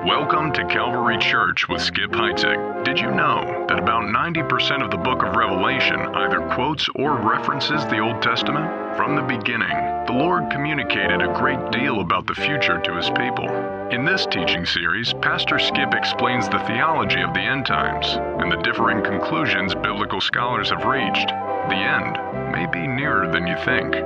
Welcome to Calvary Church with Skip Heitzig. Did you know that about 90% of the book of Revelation either quotes or references the Old Testament? From the beginning, the Lord communicated a great deal about the future to his people. In this teaching series, Pastor Skip explains the theology of the end times and the differing conclusions biblical scholars have reached. The end may be nearer than you think.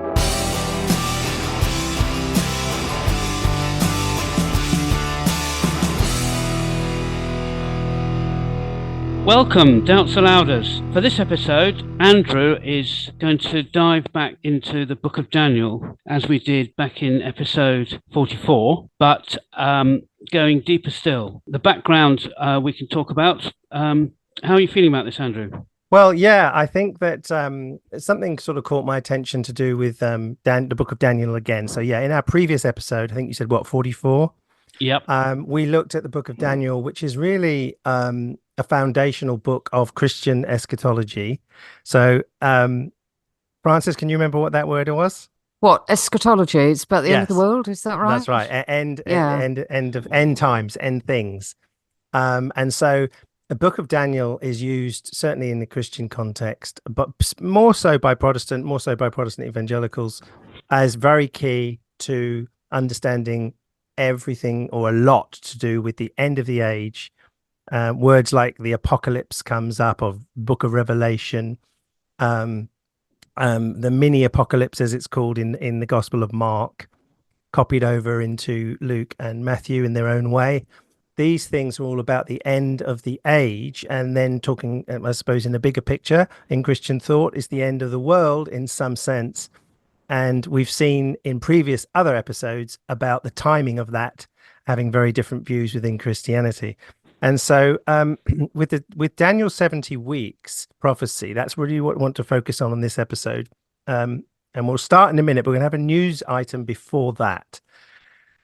Welcome, Doubts Allouders. For this episode, Andrew is going to dive back into the book of Daniel, as we did back in episode 44, but going deeper still. The background we can talk about. How are you feeling about this, Andrew? Well, yeah, I think that something sort of caught my attention to do with the book of Daniel again. So, yeah, in our previous episode, I think you said, 44? Yep. We looked at the book of Daniel, which is really a foundational book of Christian eschatology. So, Francis, can you remember what that word was? What, eschatology? It's about the end of the world, is that right? That's right. End of end times, end things. And so the book of Daniel is used certainly in the Christian context, but more so by Protestant evangelicals, as very key to understanding everything or a lot to do with the end of the age. Words like the apocalypse comes up, of book of Revelation, the mini apocalypse, as it's called in the Gospel of Mark, copied over into Luke and Matthew in their own way. These things are all about the end of the age, and then talking, I suppose, in a bigger picture in Christian thought, is the end of the world in some sense. And we've seen in previous other episodes about the timing of that having very different views within Christianity. And so with Daniel's 70 weeks prophecy, that's really what we want to focus on this episode. And we'll start in a minute, but we're going to have a news item before that.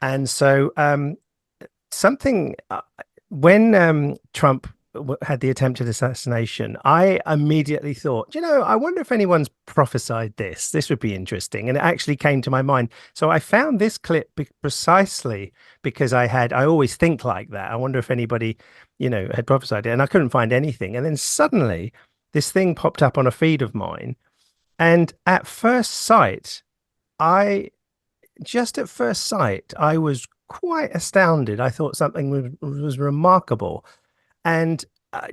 And so when Trump had the attempted assassination, I immediately thought, I wonder if anyone's prophesied this. This would be interesting. And it actually came to my mind. So I found this clip precisely because I always think like that. I wonder if anybody, had prophesied it, and I couldn't find anything. And then suddenly this thing popped up on a feed of mine. And at first sight, I was quite astounded. I thought something was remarkable. And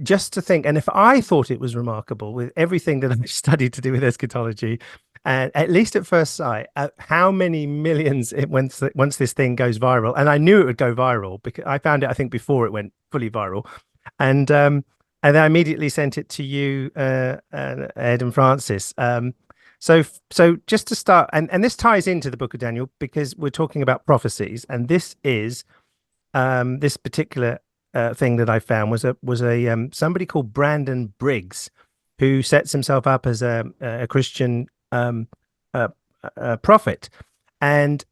just to think, and if I thought it was remarkable with everything that I've studied to do with eschatology, and at least at first sight, how many millions once this thing goes viral, and I knew it would go viral because I found it, I think, before it went fully viral, and I immediately sent it to you, Ed and Francis. So just to start, and this ties into the book of Daniel because we're talking about prophecies, and this is this particular thing that I found was a somebody called Brandon Briggs, who sets himself up as a Christian prophet, and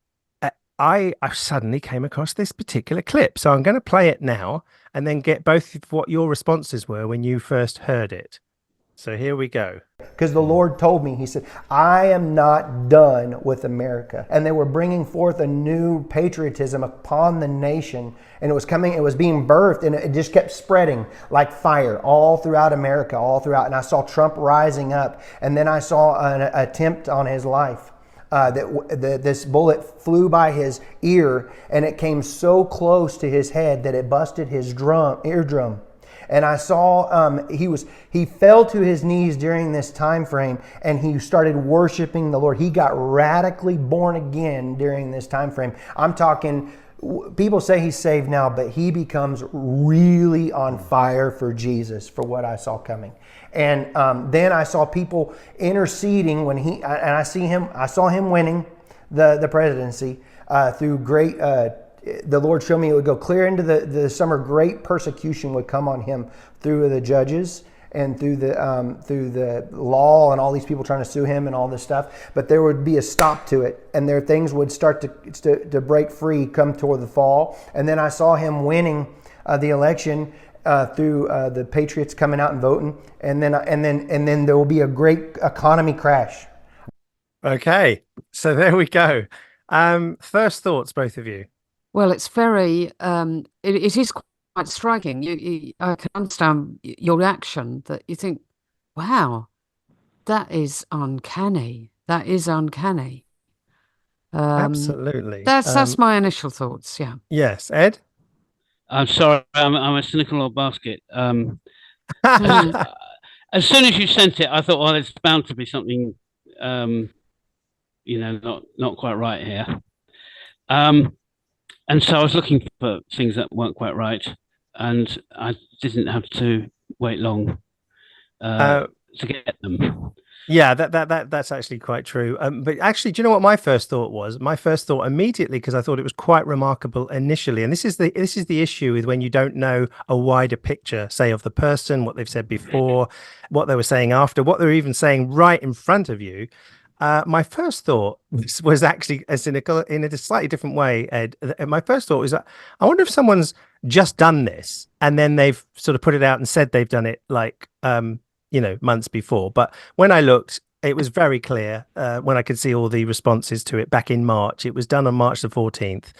I suddenly came across this particular clip. So I'm going to play it now, and then get both of what your responses were when you first heard it. So here we go. Because the Lord told me, he said, I am not done with America. And they were bringing forth a new patriotism upon the nation. And it was being birthed, and it just kept spreading like fire all throughout America, all throughout. And I saw Trump rising up. And then I saw an attempt on his life. This bullet flew by his ear, and it came so close to his head that it busted his eardrum. And I saw he fell to his knees during this time frame, and he started worshiping the Lord. He got radically born again during this time frame. I'm talking, people say he's saved now, but he becomes really on fire for Jesus, for what I saw coming. And then I saw people interceding I saw him winning the presidency through great. The Lord showed me it would go clear into the summer. Great persecution would come on him through the judges and through the law and all these people trying to sue him and all this stuff. But there would be a stop to it, and things would start to break free come toward the fall. And then I saw him winning the election through the patriots coming out and voting, and then there will be a great economy crash. Okay, so there we go. First thoughts, both of you. Well, it's very, it is quite striking. I can understand your reaction that you think, wow, that is uncanny. That is uncanny. Absolutely. That's my initial thoughts. Yeah. Yes, Ed? I'm sorry, I'm a cynical old basket. As soon as you sent it, I thought, well, there's bound to be something, not quite right here. And so I was looking for things that weren't quite right, and I didn't have to wait long to get them. Yeah, that's actually quite true. But actually, do you know what my first thought was? My first thought immediately, because I thought it was quite remarkable initially, and this is the issue with when you don't know a wider picture, say, of the person, what they've said before, what they were saying after, what they're even saying right in front of you. My first thought was actually a cynical in a slightly different way, Ed. My first thought was that I wonder if someone's just done this and then they've sort of put it out and said they've done it like months before. But when I looked, it was very clear when I could see all the responses to it back in March. It was done on March the 14th.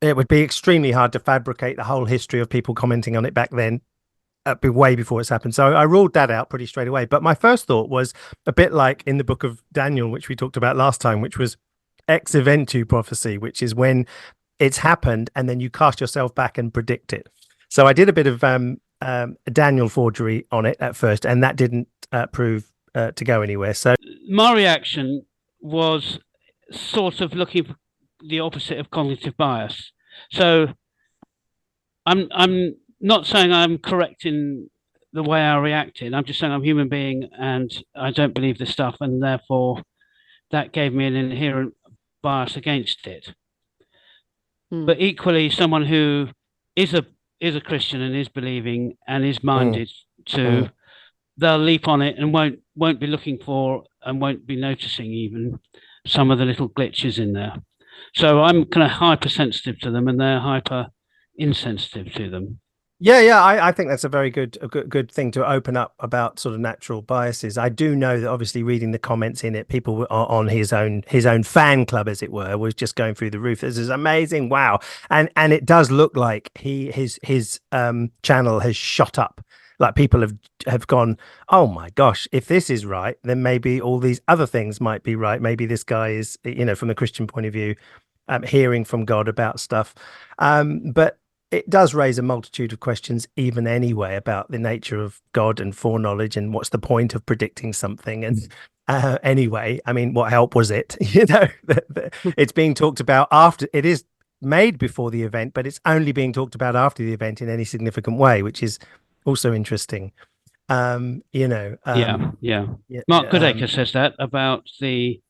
It would be extremely hard to fabricate the whole history of people commenting on it back then, way before it's happened. So I ruled that out pretty straight away. But my first thought was a bit like in the book of Daniel, which we talked about last time, which was ex-evangelical prophecy, which is when it's happened and then you cast yourself back and predict it. So I did a bit of Daniel forgery on it at first, and that didn't prove to go anywhere. So my reaction was sort of looking for the opposite of cognitive bias. So I'm not saying I'm correct in the way I reacted. I'm just saying I'm a human being and I don't believe this stuff, and therefore that gave me an inherent bias against it. But equally, someone who is a Christian and is believing and is minded to, they'll leap on it and won't be looking for and won't be noticing even some of the little glitches in there. So I'm kind of hypersensitive to them and they're hyper insensitive to them. Yeah, I think that's a very good thing to open up about sort of natural biases. I do know that obviously reading the comments in it, people are on his own fan club, as it were, was just going through the roof. This is amazing, wow, and it does look like his channel has shot up. Like people have gone, oh my gosh, if this is right, then maybe all these other things might be right. Maybe this guy is, from the Christian point of view, hearing from God about stuff, but it does raise a multitude of questions even anyway about the nature of God and foreknowledge and what's the point of predicting something. And anyway, I mean, what help was it? It's being talked about after it is made before the event, but it's only being talked about after the event in any significant way, which is also interesting. Mark Goodacre says that about the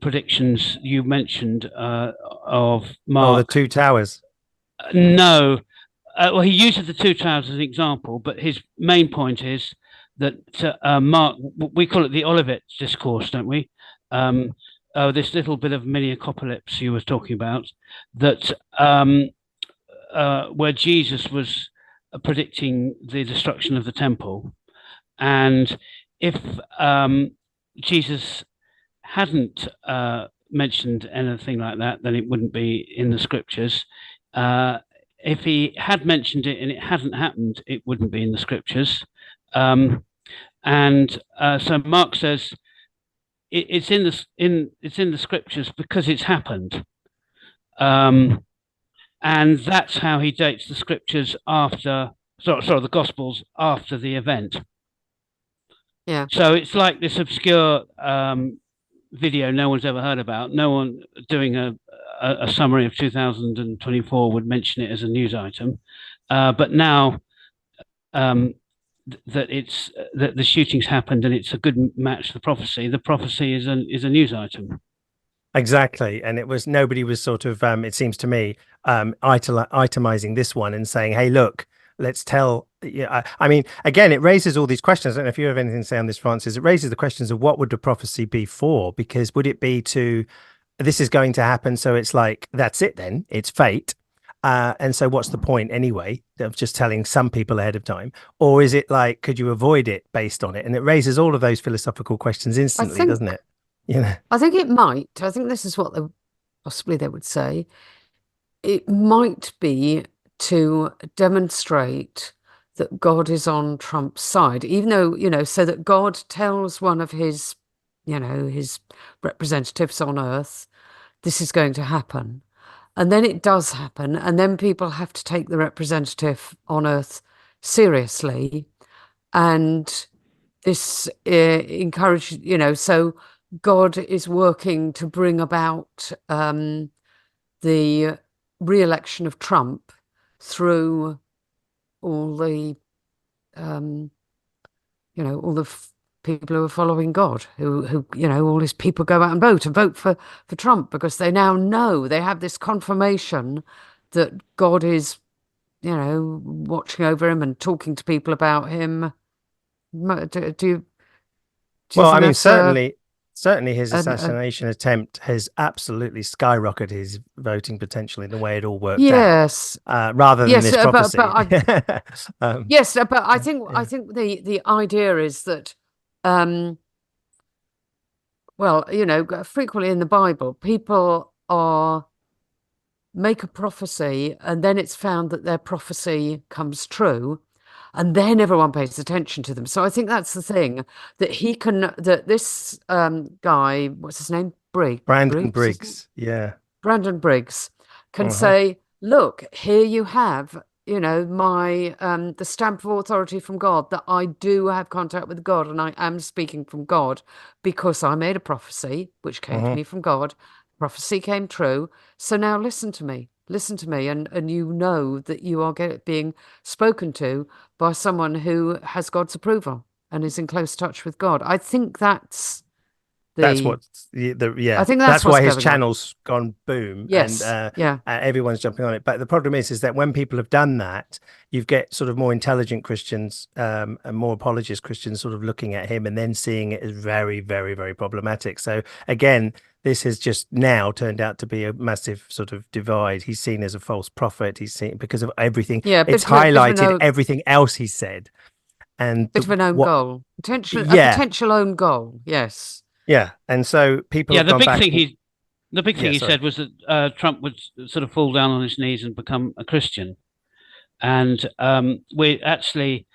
predictions you mentioned of Mark. Oh, the two towers. No. Well, he uses the two towers as an example, but his main point is that Mark, we call it the Olivet discourse, don't we? This little bit of mini apocalypse you were talking about, that where Jesus was predicting the destruction of the temple. And if Jesus hadn't mentioned anything like that, then it wouldn't be in the scriptures. If he had mentioned it and it hadn't happened, it wouldn't be in the scriptures. So Mark says it's in the scriptures because it's happened, and that's how he dates the scriptures after. Sorry, the Gospels after the event. Yeah. So it's like this obscure video no one's ever heard about. No one doing a summary of 2024 would mention it as a news item, but now that the shootings happened and it's a good match to the prophecy is a news item. Exactly, and nobody was sort of it seems to me itemizing this one and saying, hey, look, let's tell. I mean, again, it raises all these questions. I don't know if you have anything to say on this, Francis. It raises the questions of what would the prophecy be for? Because would it be to, this is going to happen, so it's like, that's it then, it's fate. And so what's the point anyway of just telling some people ahead of time? Or is it like, could you avoid it based on it? And it raises all of those philosophical questions instantly, doesn't it? I think it might. I think this is what possibly they would say, it might be to demonstrate that God is on Trump's side, even though, so that God tells one of his, his representatives on earth, this is going to happen. And then it does happen. And then people have to take the representative on earth seriously. And this encourages, so God is working to bring about the re-election of Trump through all the, all the people who are following God, who all these people go out and vote for Trump because they now know, they have this confirmation that God is, watching over him and talking to people about him. Do you Well, think I mean, that's certainly his assassination attempt has absolutely skyrocketed his voting potential in the way it all worked yes, out, rather than this prophecy. Yes, but I think the idea is that, well, frequently in the Bible, people make a prophecy and then it's found that their prophecy comes true. And then everyone pays attention to them. So I think that's the thing, that this guy, what's his name? Brandon Briggs. Yeah. Brandon Briggs can say, look, here you have, my the stamp of authority from God, that I do have contact with God and I am speaking from God because I made a prophecy which came to me from God. Prophecy came true. So now listen to me. Listen to me, and you know that you are being spoken to by someone who has God's approval and is in close touch with God. I think that's what I think that's why his going channel's gone boom. Yes, and everyone's jumping on it. But the problem is that when people have done that, you get sort of more intelligent Christians and more apologist Christians sort of looking at him and then seeing it as very, very, very problematic. So again, this has just now turned out to be a massive sort of divide. He's seen as a false prophet. He's seen because of everything. Yeah, it's highlighted everything else he said. And bit of an own goal, a potential own goal. Yes. Yeah, and so people. Yeah, the big thing he said was that Trump would sort of fall down on his knees and become a Christian, and we're actually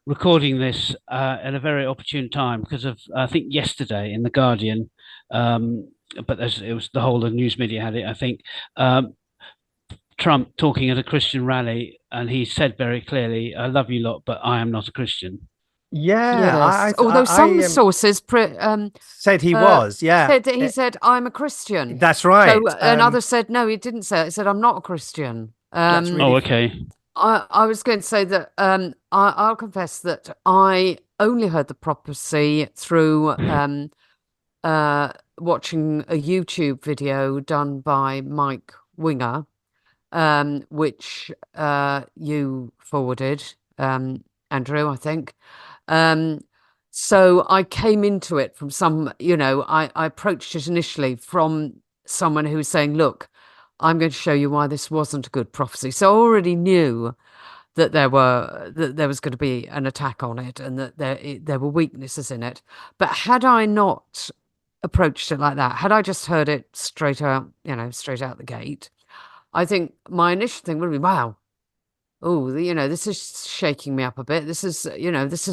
recording this at a very opportune time because of I think yesterday in the Guardian, but it was the whole of the news media had it. I think Trump talking at a Christian rally, and he said very clearly, "I love you lot, but I am not a Christian." Yeah, yes. Although some sources said he was, he said I'm a Christian. That's right. So, and others said no, he didn't say it. He said I'm not a Christian. That's really okay. I was going to say that I'll confess that I only heard the prophecy through watching a YouTube video done by Mike Winger, which you forwarded, Andrew, I think. So I came into it from some, I approached it initially from someone who was saying, look, I'm going to show you why this wasn't a good prophecy. So I already knew that there was going to be an attack on it and that there were weaknesses in it. But had I not approached it like that, had I just heard it straight out the gate, I think my initial thing would be, wow, oh, this is shaking me up a bit. This is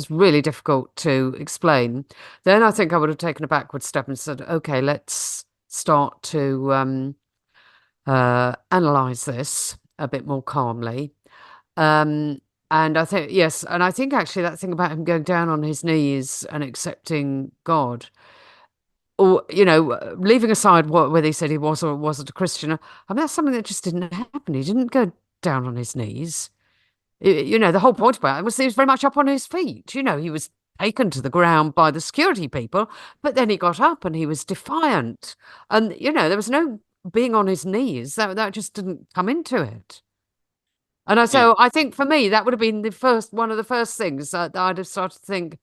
really difficult to explain. Then I think I would have taken a backward step and said, okay, let's start to analyze this a bit more calmly. And I think, yes, and I think actually that thing about him going down on his knees and accepting God, or, leaving aside whether he said he was or wasn't a Christian, I mean, that's something that just didn't happen. He didn't go down on his knees. The whole point about it was he was very much up on his feet. He was taken to the ground by the security people, but then he got up and he was defiant. And, there was no being on his knees. That just didn't come into it. And I think for me, that would have been one of the first things that I'd have started to think,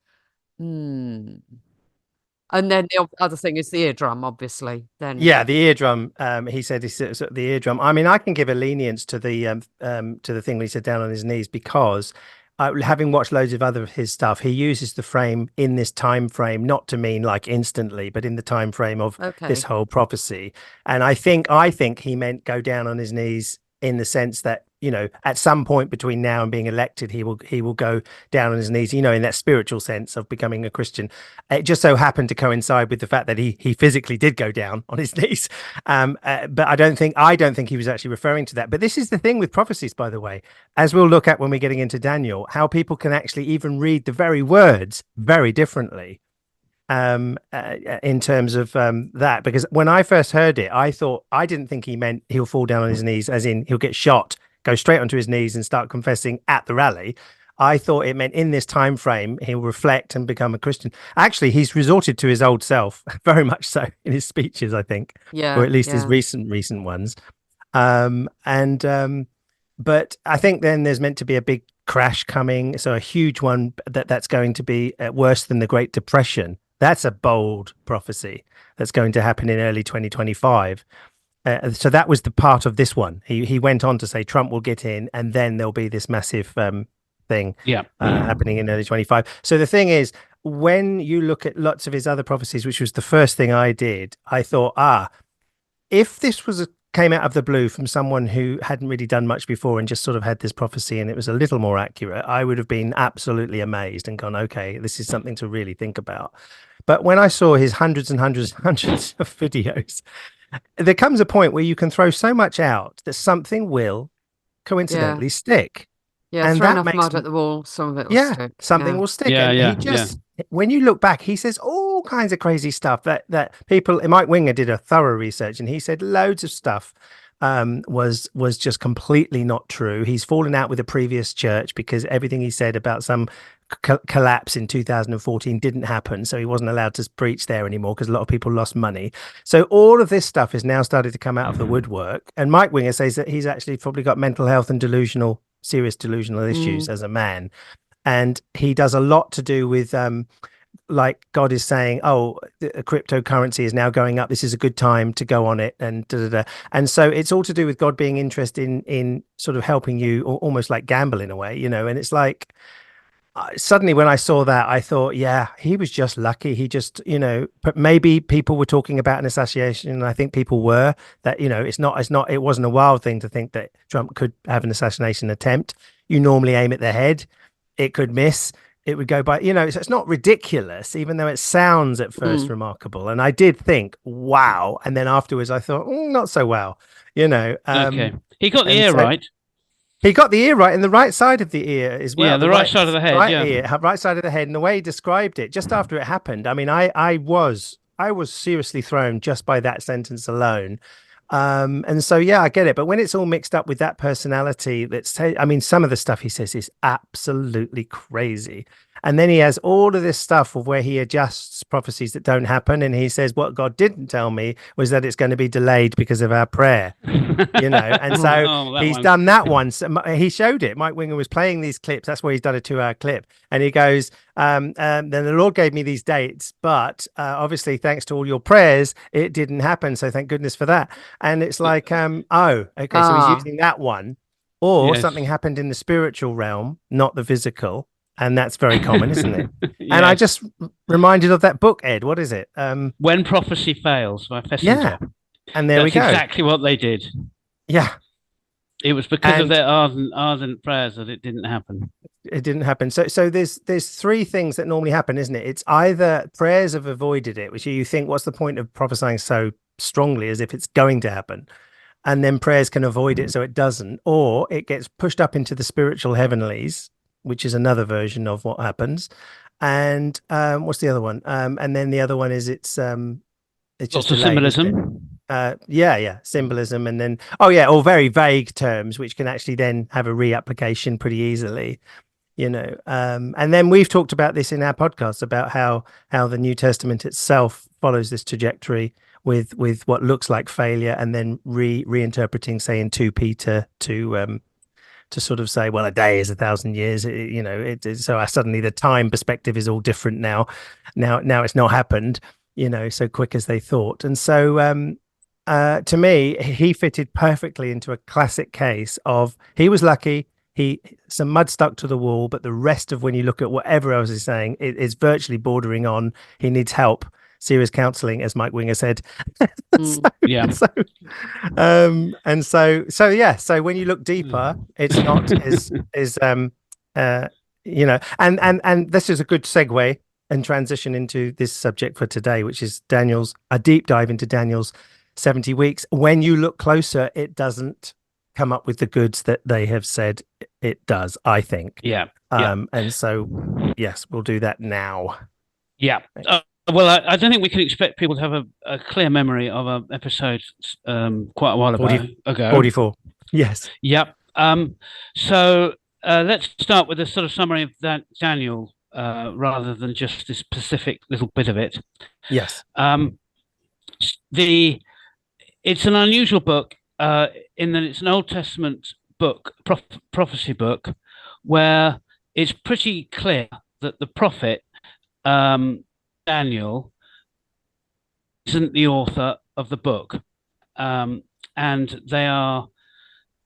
And then the other thing is the eardrum, obviously. Then the eardrum. He said the eardrum. I mean, I can give a lenience to the thing when he said down on his knees because having watched loads of other of his stuff, he uses the frame in this time frame, not to mean like instantly, but in the time frame of this whole prophecy. And I think he meant go down on his knees in the sense that, you know, at some point between now and being elected, he will go down on his knees, you know, in that spiritual sense of becoming a Christian. It just so happened to coincide with the fact that he physically did go down on his knees. But I don't think he was actually referring to that. But this is the thing with prophecies, by the way, as we'll look at when we're getting into Daniel, how people can actually even read the very words very differently. In terms of that, because when I first heard it, I didn't think he meant he'll fall down on his knees, as in he'll get shot, go straight onto his knees and start confessing at the rally. I thought it meant in this time frame he'll reflect and become a Christian. Actually, he's resorted to his old self very much so in his speeches, I think, or at least his recent ones. But I think then there's meant to be a big crash coming, so a huge one that's going to be worse than the Great Depression. That's a bold prophecy that's going to happen in early 2025. So that was the part of this one. He went on to say Trump will get in, and then there'll be this massive thing happening in early 25. So the thing is, when you look at lots of his other prophecies, which was the first thing I did, I thought, if this came out of the blue from someone who hadn't really done much before and just sort of had this prophecy and it was a little more accurate, I would have been absolutely amazed and gone, okay, this is something to really think about. But when I saw his hundreds and hundreds and hundreds of videos, there comes a point where you can throw so much out that something will coincidentally stick. Yeah, and throw that enough mud at the wall, some of it will stick. Something will stick. When you look back, he says all kinds of crazy stuff that people, Mike Winger did a thorough research, and he said loads of stuff was just completely not true. He's fallen out with the previous church because everything he said about some collapse in 2014 didn't happen, so he wasn't allowed to preach there anymore because a lot of people lost money. So all of this stuff is now started to come out of the woodwork, and Mike Winger says that he's actually probably got mental health and serious delusional issues as a man, and he does a lot to do with like God is saying, the cryptocurrency is now going up, this is a good time to go on it, and and so it's all to do with God being interested in sort of helping you, almost like gamble in a way, you know. And it's like suddenly when I saw that, I thought, yeah, he was just lucky. He just, you know, but maybe people were talking about an assassination, and I think people were, that, you know, it wasn't a wild thing to think that Trump could have an assassination attempt. You normally aim at the head, it could miss, it would go by, you know, so it's not ridiculous, even though it sounds at first remarkable. And I did think, wow. And then afterwards I thought, not so wow, you know. Okay. He got the ear right. He got the ear right, and the right side of the ear as well. Yeah, the right side of the head. Right side of the head, and the way he described it just after it happened. I mean, I was seriously thrown just by that sentence alone. And so, yeah, I get it. But when it's all mixed up with that personality, I mean, some of the stuff he says is absolutely crazy. And then he has all of this stuff of where he adjusts prophecies that don't happen. And he says, what God didn't tell me was that it's going to be delayed because of our prayer, you know. And so he's done that once. He showed it. Mike Winger was playing these clips. That's why he's done a 2-hour clip. And he goes, then the Lord gave me these dates, but obviously, thanks to all your prayers, it didn't happen. So thank goodness for that. And it's like, so he's using that one. Or something happened in the spiritual realm, not the physical. And that's very common, isn't it? Yes. And I just reminded of that book, Ed. What is it? When Prophecy Fails by Fessinger. Yeah. And there we go. That's exactly what they did. Yeah. It was because of their ardent prayers that it didn't happen. It didn't happen. So there's 3 things that normally happen, isn't it? It's either prayers have avoided it, which you think, what's the point of prophesying so strongly as if it's going to happen? And then prayers can avoid it so it doesn't. Or it gets pushed up into the spiritual heavenlies, which is another version of what happens. And what's the other one? And then the other one is it's just symbolism. Symbolism. And then or very vague terms, which can actually then have a reapplication pretty easily, you know. And then we've talked about this in our podcast about how the New Testament itself follows this trajectory with what looks like failure, and then reinterpreting, say, in 2 Peter to sort of say, well, a day is 1,000 years, you know. So suddenly the time perspective is all different now. Now it's not happened, you know, so quick as they thought. And so to me, he fitted perfectly into a classic case of he was lucky, some mud stuck to the wall, but the rest of when you look at whatever else he's saying, it's virtually bordering on he needs help, serious counselling, as Mike Winger said. So when you look deeper, it's not and this is a good segue and transition into this subject for today, which is a deep dive into Daniel's 70 weeks. When you look closer, it doesn't come up with the goods that they have said it does, I think. And so yes, we'll do that now. Well, I don't think we can expect people to have a clear memory of an episode quite a while ago. 44. Yes. Yep. So let's start with a sort of summary of that Daniel, rather than just this specific little bit of it. Yes. It's an unusual book in that it's an Old Testament book, prophecy book, where it's pretty clear that the prophet Daniel isn't the author of the book, and they are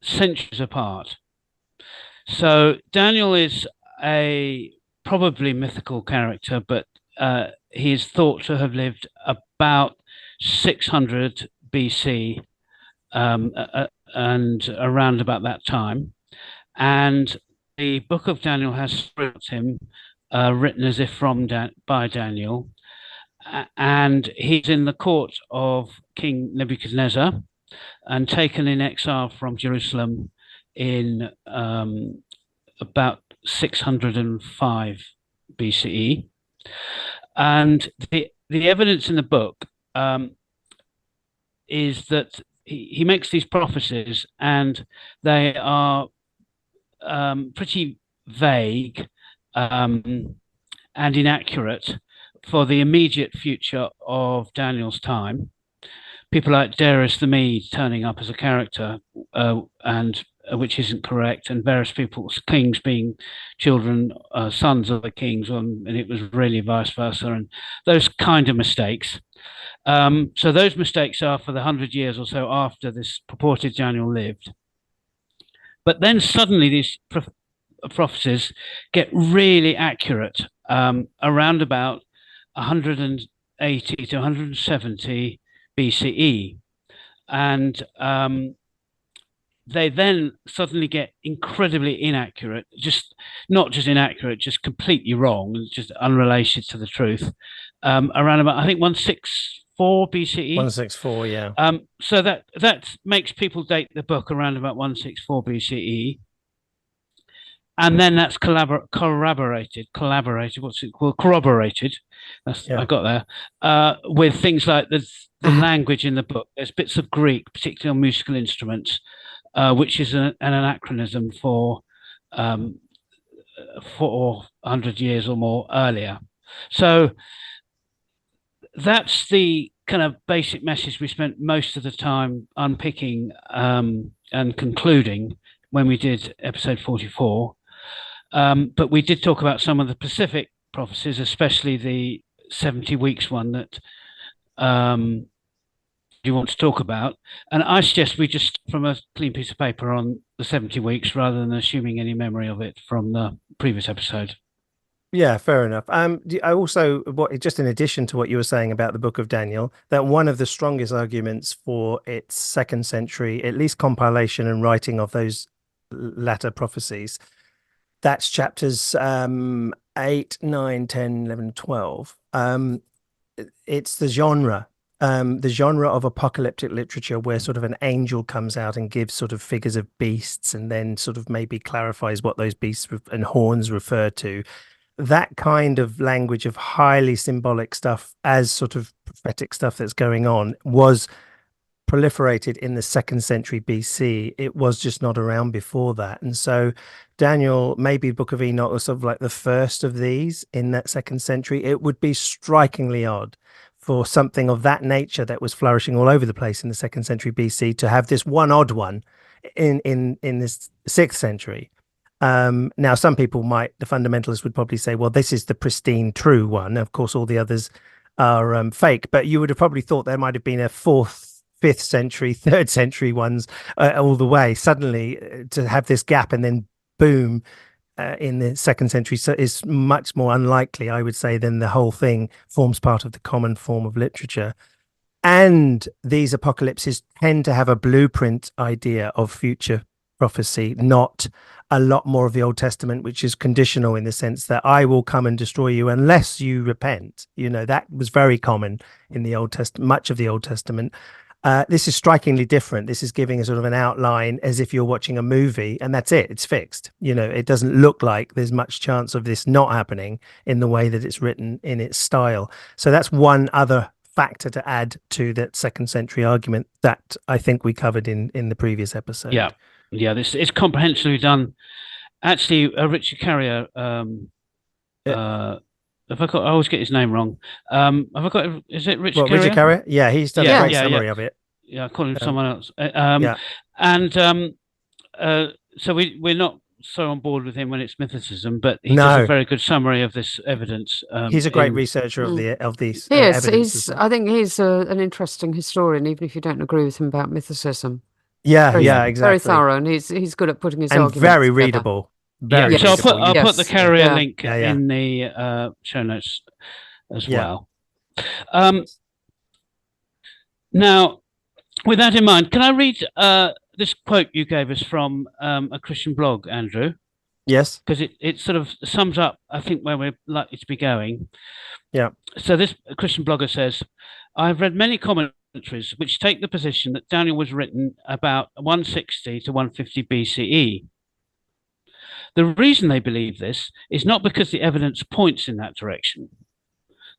centuries apart. So Daniel is a probably mythical character, but he is thought to have lived about 600 BC and around about that time. And the book of Daniel has about him, written as if by Daniel, and he's in the court of King Nebuchadnezzar and taken in exile from Jerusalem in about 605 BCE. And the evidence in the book is that he makes these prophecies, and they are pretty vague and inaccurate for the immediate future of Daniel's time. People like Darius the Mede turning up as a character, and which isn't correct, and various people's kings being children, sons of the kings, and it was really vice versa, and those kind of mistakes. So those mistakes are for the 100 years or so after this purported Daniel lived. But then suddenly these prophecies get really accurate around about 180 to 170 BCE. And they then suddenly get incredibly inaccurate, not just inaccurate, just completely wrong, just unrelated to the truth, around about, I think, 164 BCE. 164, yeah. So that makes people date the book around about 164 BCE. And then that's corroborated. What's it called? Corroborated. I got there. With things like the language in the book. There's bits of Greek, particularly on musical instruments, which is an anachronism for 400 years or more earlier. So that's the kind of basic message we spent most of the time unpicking and concluding when we did episode 44. But we did talk about some of the specific prophecies, especially the 70 weeks one that you want to talk about. And I suggest we just, from a clean piece of paper on the 70 weeks, rather than assuming any memory of it from the previous episode. Yeah, fair enough. I also, just in addition to what you were saying about the Book of Daniel, that one of the strongest arguments for its 2nd century, at least compilation and writing of those latter prophecies, that's chapters 8, 9, 10, 11, 12. It's the genre of apocalyptic literature where sort of an angel comes out and gives sort of figures of beasts and then sort of maybe clarifies what those beasts and horns refer to. That kind of language of highly symbolic stuff as sort of prophetic stuff that's going on was proliferated in the 2nd century BC. It was just not around before that. And so Daniel, maybe Book of Enoch, was sort of like the first of these in that 2nd century. It would be strikingly odd for something of that nature that was flourishing all over the place in the 2nd century BC to have this one odd one in this 6th century. Now, some people the fundamentalists would probably say, well, this is the pristine, true one. Of course, all the others are fake, but you would have probably thought there might have been a 4th, 5th century, 3rd century ones all the way. Suddenly to have this gap and then boom in the 2nd century is much more unlikely, I would say, than the whole thing forms part of the common form of literature. And these apocalypses tend to have a blueprint idea of future prophecy, not a lot more of the Old Testament, which is conditional in the sense that I will come and destroy you unless you repent. That was very common in the Old Testament, much of the Old Testament. This is strikingly different. This is giving a sort of an outline as if you're watching a movie, and that's it. It's fixed. It doesn't look like there's much chance of this not happening in the way that it's written in its style. So that's one other factor to add to that 2nd century argument that I think we covered in the previous episode. Yeah, this is comprehensively done. Actually, Richard Carrier, if I always get his name wrong. Is it Richard Carrier? Richard Carrier? Yeah, he's done a great summary of it. Yeah, I call him someone else. So we're not so on board with him when it's mythicism, but he does a very good summary of this evidence. He's a great researcher of these. Yes, I think he's an interesting historian, even if you don't agree with him about mythicism. Exactly. Very thorough, and he's good at putting his arguments very together. readable. So I'll put the Carrier link in the show notes as well. Now, with that in mind, can I read this quote you gave us from a Christian blog, Andrew? Yes. Because it sort of sums up, I think, where we're likely to be going. Yeah. So this Christian blogger says, I've read many commentaries which take the position that Daniel was written about 160 to 150 BCE. The reason they believe this is not because the evidence points in that direction.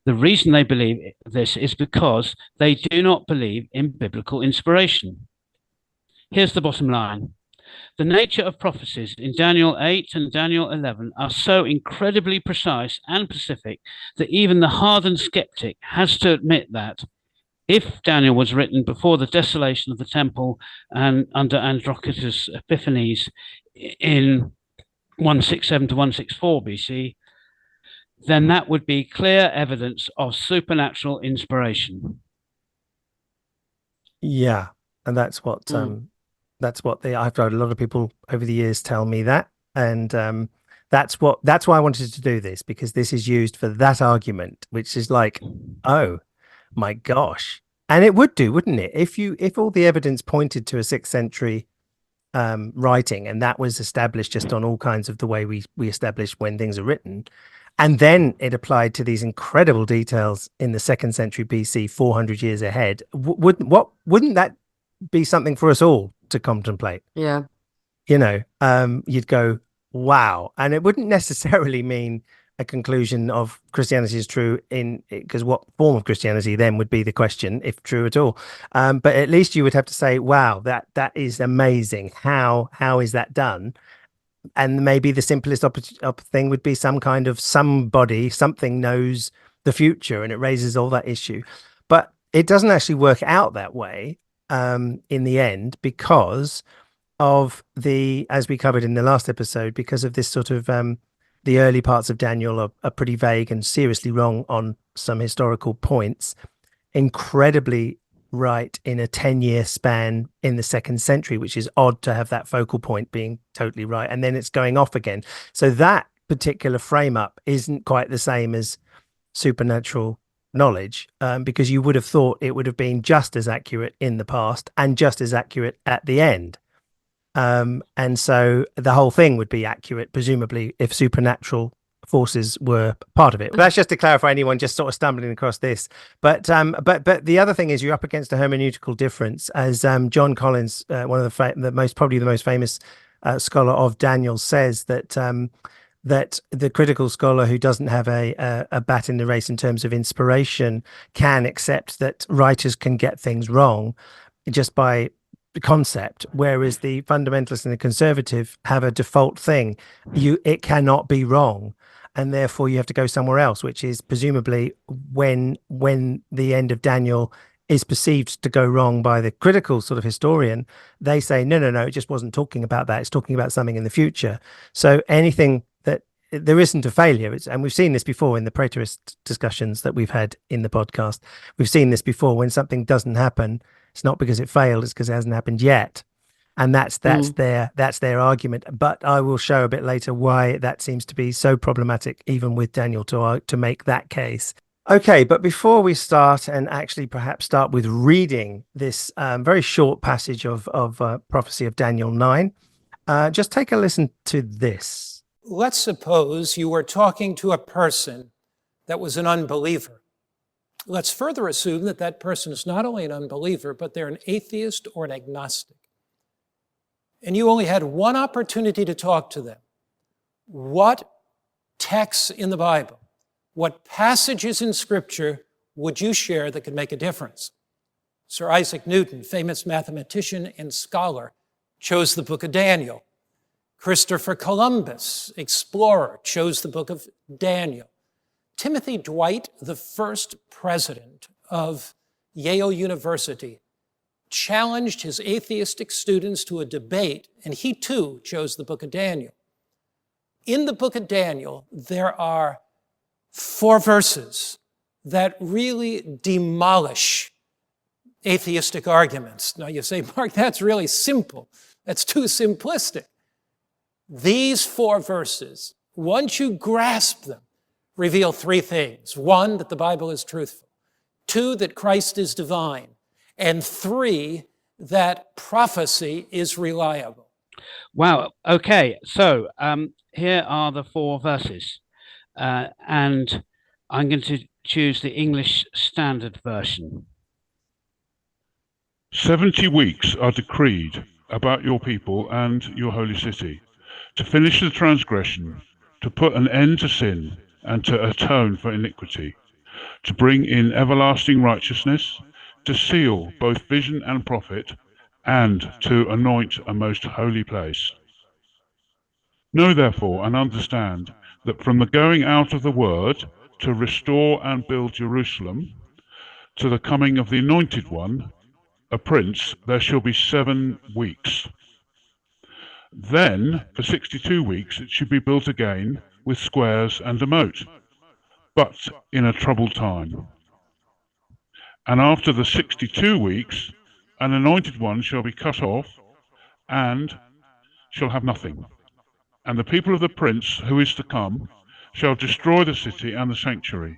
The reason they believe this is because they do not believe in biblical inspiration. Here's the bottom line. The nature of prophecies in Daniel 8 and Daniel 11 are so incredibly precise and specific that even the hardened skeptic has to admit that if Daniel was written before the desolation of the temple and under Andronicus Epiphanes in 167 to 164 BC, then that would be clear evidence of supernatural inspiration. Yeah, and that's what I've heard a lot of people over the years tell me that, and that's why I wanted to do this, because this is used for that argument, which is like, oh my gosh, and it would do, wouldn't it, if all the evidence pointed to a 6th century writing, and that was established just on all kinds of the way we establish when things are written, and then it applied to these incredible details in the 2nd century BC, 400 years ahead. Wouldn't that be something for us all to contemplate? Yeah. You'd go, wow. And it wouldn't necessarily mean a conclusion of Christianity is true because what form of Christianity then would be the question, if true at all. But at least you would have to say, wow, that is amazing. How is that done? And maybe the simplest thing would be some kind of something knows the future, and it raises all that issue. But it doesn't actually work out that way in the end, because of as we covered in the last episode, because of this sort of the early parts of Daniel are pretty vague and seriously wrong on some historical points, incredibly right in a 10-year span in the 2nd century, which is odd to have that focal point being totally right, and then it's going off again. So that particular frame up isn't quite the same as supernatural knowledge, because you would have thought it would have been just as accurate in the past and just as accurate at the end. And so the whole thing would be accurate, presumably, if supernatural forces were part of it. But that's just to clarify anyone just sort of stumbling across this. But the other thing is you're up against a hermeneutical difference, as John Collins, one of the most famous scholar of Daniel, says that that the critical scholar who doesn't have a bat in the race in terms of inspiration can accept that writers can get things wrong just by concept, whereas the fundamentalist and the conservative have a default thing. It cannot be wrong, and therefore you have to go somewhere else, which is presumably when the end of Daniel is perceived to go wrong by the critical sort of historian, they say no, it just wasn't talking about that, it's talking about something in the future. So anything that there isn't a failure, and we've seen this before in the preterist discussions that we've had in the podcast. We've seen this before. When something doesn't happen, it's not because it failed, it's because it hasn't happened yet. and that's their argument. But I will show a bit later why that seems to be so problematic, even with Daniel, to make that case. Okay, but before we start, and actually perhaps start with reading this very short passage of prophecy of Daniel 9, just take a listen to this. Let's suppose you were talking to a person that was an unbeliever. Let's further assume that that person is not only an unbeliever, but they're an atheist or an agnostic. And you only had one opportunity to talk to them. What texts in the Bible, what passages in Scripture would you share that could make a difference? Sir Isaac Newton, famous mathematician and scholar, chose the book of Daniel. Christopher Columbus, explorer, chose the book of Daniel. Timothy Dwight, the first president of Yale University, challenged his atheistic students to a debate, and he too chose the book of Daniel. In the book of Daniel, there are 4 verses that really demolish atheistic arguments. Now you say, Mark, that's really simple. That's too simplistic. These 4 verses, once you grasp them, reveal 3 things. 1, that the Bible is truthful. 2, that Christ is divine. And 3, that prophecy is reliable. Wow. Okay. So here are the 4 verses. And I'm going to choose the English Standard Version. 70 weeks are decreed about your people and your holy city, to finish the transgression, to put an end to sin, and to atone for iniquity, to bring in everlasting righteousness, to seal both vision and prophet, and to anoint a most holy place. Know therefore and understand that from the going out of the word to restore and build Jerusalem, to the coming of the Anointed One, a prince, there shall be 7 weeks. Then for 62 weeks it should be built again with squares and a moat, but in a troubled time. And after the 62 weeks, an anointed one shall be cut off, and shall have nothing. And the people of the prince who is to come shall destroy the city and the sanctuary.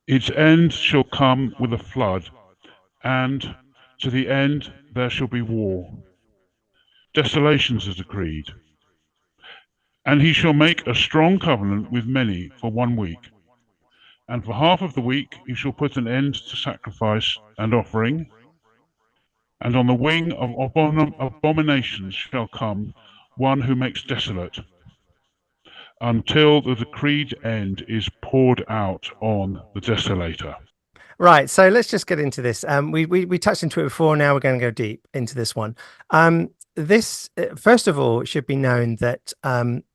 Its end shall come with a flood, and to the end there shall be war. Desolations are decreed. And he shall make a strong covenant with many for 1 week. And for half of the week he shall put an end to sacrifice and offering. And on the wing of abominations shall come one who makes desolate, until the decreed end is poured out on the desolator. Right, so let's just get into this. We touched into it before. Now we're going to go deep into this one. This, first of all, it should be known that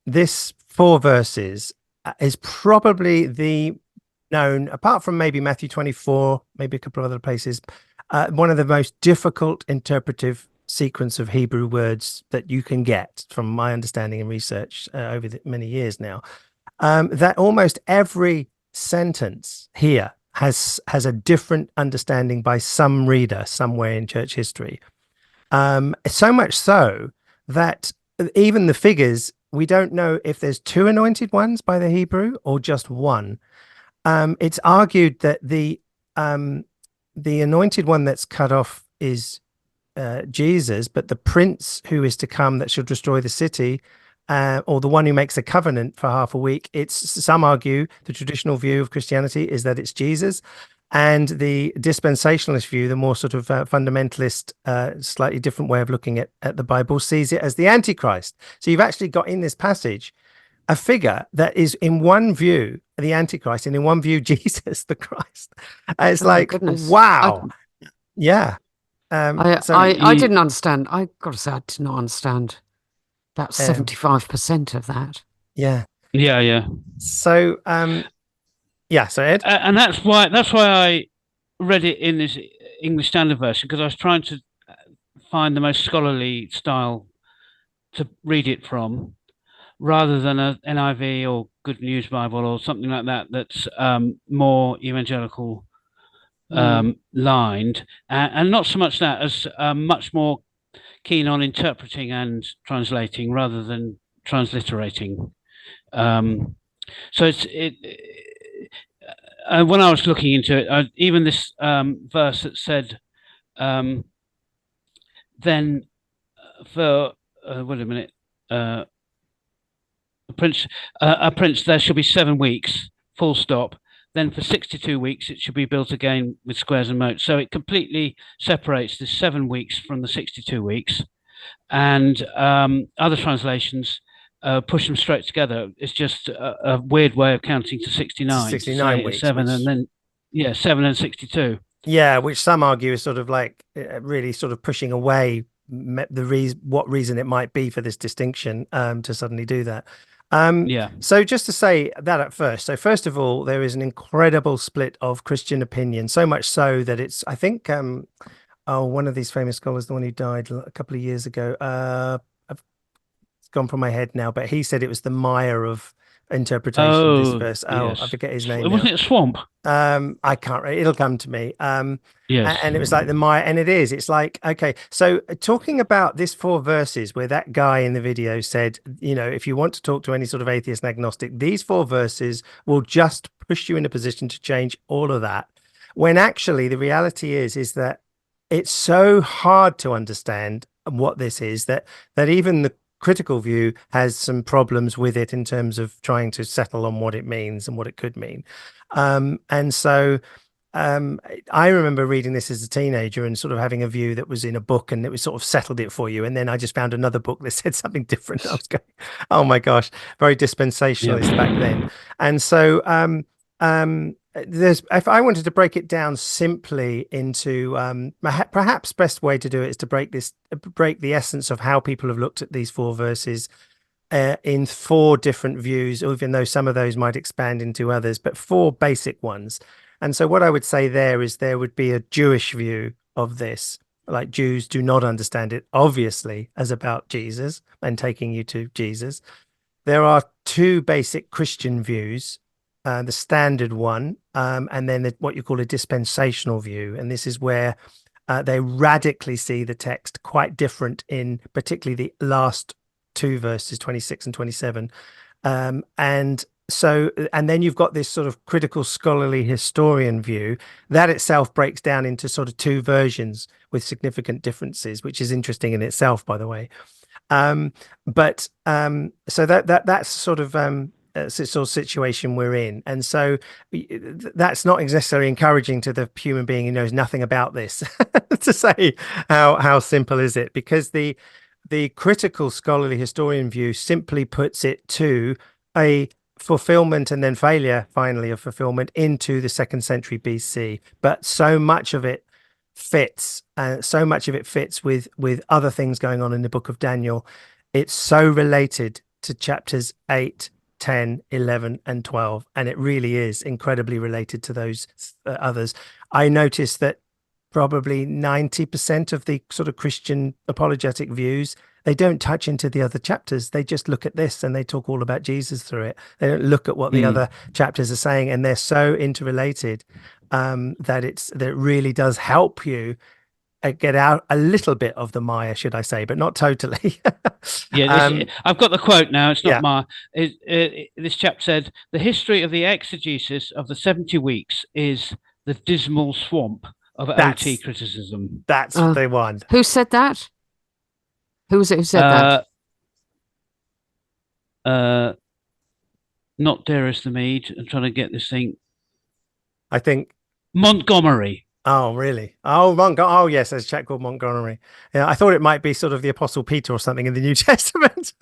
this 4 verses is probably the known, apart from maybe Matthew 24, maybe a couple of other places, one of the most difficult interpretive sequence of Hebrew words that you can get, from my understanding and research over many years now. That almost every sentence here has a different understanding by some reader somewhere in church history. So much so that even the figures, we don't know if there's 2 anointed ones by the Hebrew or just 1. It's argued that the anointed one that's cut off is Jesus, but the prince who is to come that shall destroy the city, or the one who makes a covenant for half a week, some argue the traditional view of Christianity is that it's Jesus, and the dispensationalist view, the more sort of fundamentalist, slightly different way of looking at the Bible, sees it as the Antichrist. So you've actually got in this passage a figure that is in one view the Antichrist and in one view Jesus the Christ. It's like, wow. Yeah. I didn't understand. I got to say, I did not understand about 75% of that. Yeah. Yeah. So, so Ed, and that's why I read it in this English Standard Version, because I was trying to find the most scholarly style to read it from, rather than a NIV or Good News Bible or something like that that's more evangelical lined, and not so much that as much more keen on interpreting and translating rather than transliterating. So when I was looking into it, even this verse that said, then for wait a minute, a prince, there shall be 7 weeks, full stop. Then for 62 weeks, it should be built again with squares and moats. So it completely separates the 7 weeks from the 62 weeks. And other translations push them straight together. It's just a weird way of counting to 69. 69 weeks. 7 and then, 7 and 62. Yeah, which some argue is sort of like really sort of pushing away what reason it might be for this distinction to suddenly do that. So just to say that at first. So first of all, there is an incredible split of Christian opinion, so much so that it's, I think, one of these famous scholars, the one who died a couple of years ago, it's gone from my head now, but he said it was the mire of interpretation of this verse. Yes. I forget his name. Wasn't it Swamp? I can't. It'll come to me. Yes. And it was like the mire, and it's like, okay. So talking about this 4 verses where that guy in the video said, if you want to talk to any sort of atheist and agnostic, these 4 verses will just push you in a position to change all of that. When actually the reality is that it's so hard to understand what this is that even the critical view has some problems with it in terms of trying to settle on what it means and what it could mean. And so I remember reading this as a teenager and sort of having a view that was in a book, and it was sort of settled it for you. And then I just found another book that said something different. I was going, oh my gosh, very dispensationalist back then. And so if I wanted to break it down simply into perhaps best way to do it is to break the essence of how people have looked at these 4 verses in 4 different views, even though some of those might expand into others, but 4 basic ones. And so what I would say there would be a Jewish view of this. Like, Jews do not understand it, obviously, as about Jesus and taking you to Jesus. There are 2 basic Christian views. The standard one, and then what you call a dispensational view. And this is where they radically see the text quite different in particularly the last 2 verses, 26 and 27. And then you've got this sort of critical scholarly historian view that itself breaks down into sort of 2 versions with significant differences, which is interesting in itself, by the way. So that's sort of situation we're in. And so that's not necessarily encouraging to the human being who knows nothing about this to say how simple is it, because the critical scholarly historian view simply puts it to a fulfillment and then failure finally of fulfillment into the 2nd century BC. But so much of it fits with other things going on in the book of Daniel. It's so related to chapters 8, 10, 11, and 12, and it really is incredibly related to those others. I noticed that probably 90% of the sort of Christian apologetic views, they don't touch into the other chapters. They just look at this and they talk all about Jesus through it. They don't look at what the other chapters are saying, and they're so interrelated that it really does help you get out a little bit of the mire, should I say, but not totally. I've got the quote now. It's not mire. This chap said, the history of the exegesis of the 70 weeks is the dismal swamp of OT criticism. That's the one. Who said that? Who was it who said that? Not Darius the Mede. I'm trying to get this thing. I think Montgomery. Oh, really? Oh, yes, there's a chap called Montgomery. Yeah, I thought it might be sort of the Apostle Peter or something in the New Testament.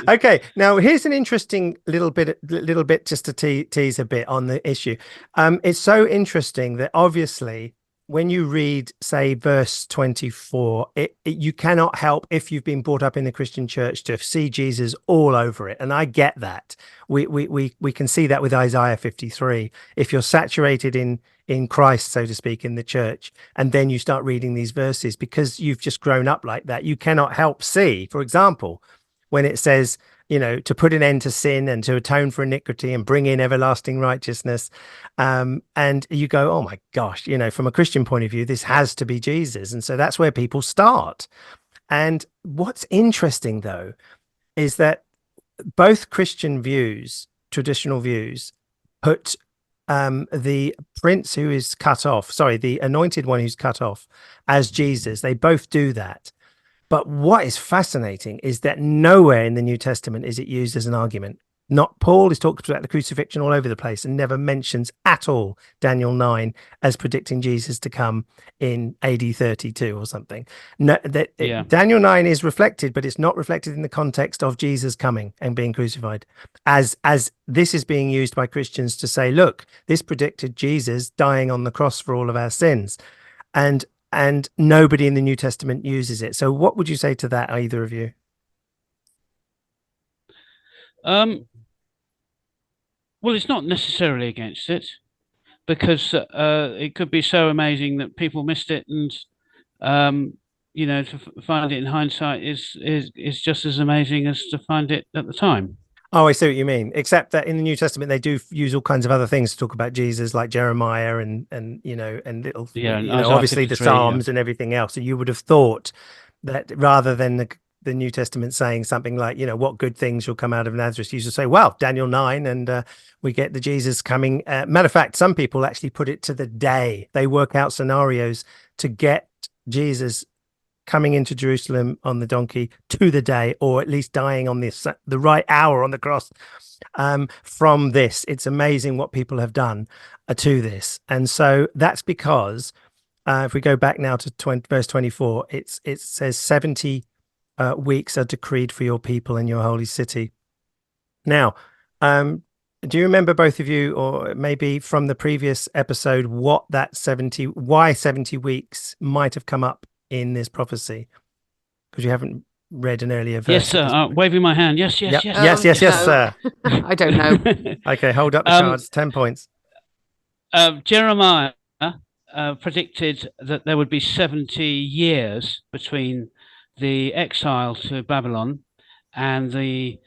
Okay, now here's an interesting little bit just to tease a bit on the issue. It's so interesting that obviously when you read, say, verse 24, you cannot help, if you've been brought up in the Christian church, to see Jesus all over it. And I get that. We can see that with Isaiah 53. If you're saturated in Christ, so to speak, in the church, and then you start reading these verses because you've just grown up like that, you cannot help see, for example, when it says, to put an end to sin and to atone for iniquity and bring in everlasting righteousness. And you go, oh my gosh, from a Christian point of view, this has to be Jesus. And so that's where people start. And what's interesting, though, is that both Christian views, traditional views, put the prince who is cut off, the anointed one who's cut off, as Jesus. They both do that. But what is fascinating is that nowhere in the New Testament is it used as an argument. Not Paul is talking about the crucifixion all over the place and never mentions at all Daniel 9 as predicting Jesus to come in AD 32 or something. No, Daniel 9 is reflected, but it's not reflected in the context of Jesus coming and being crucified. As this is being used by Christians to say, look, this predicted Jesus dying on the cross for all of our sins. And nobody in the New Testament uses it. So what would you say to that, either of you? Well, it's not necessarily against it, because it could be so amazing that people missed it, and to find it in hindsight is just as amazing as to find it at the time. Oh, I see what you mean. Except that in the New Testament, they do use all kinds of other things to talk about Jesus, like Jeremiah and little, obviously the Psalms and everything else. So you would have thought that rather than the New Testament saying something like, what good things will come out of Nazareth, you should say, well, Daniel 9, and we get the Jesus coming. Matter of fact, some people actually put it to the day. They work out scenarios to get Jesus coming into Jerusalem on the donkey to the day, or at least dying on the right hour on the cross. From this, it's amazing what people have done to this. And so that's because if we go back now to verse 24, it says 70 weeks are decreed for your people in your holy city. Now, do you remember, both of you, or maybe from the previous episode, why 70 weeks might have come up in this prophecy? Because you haven't read an earlier verse. Yes, sir. Waving my hand. Yes, sir. I don't know. Okay, hold up the cards. 10 points. Jeremiah predicted that there would be 70 years between the exile to Babylon and the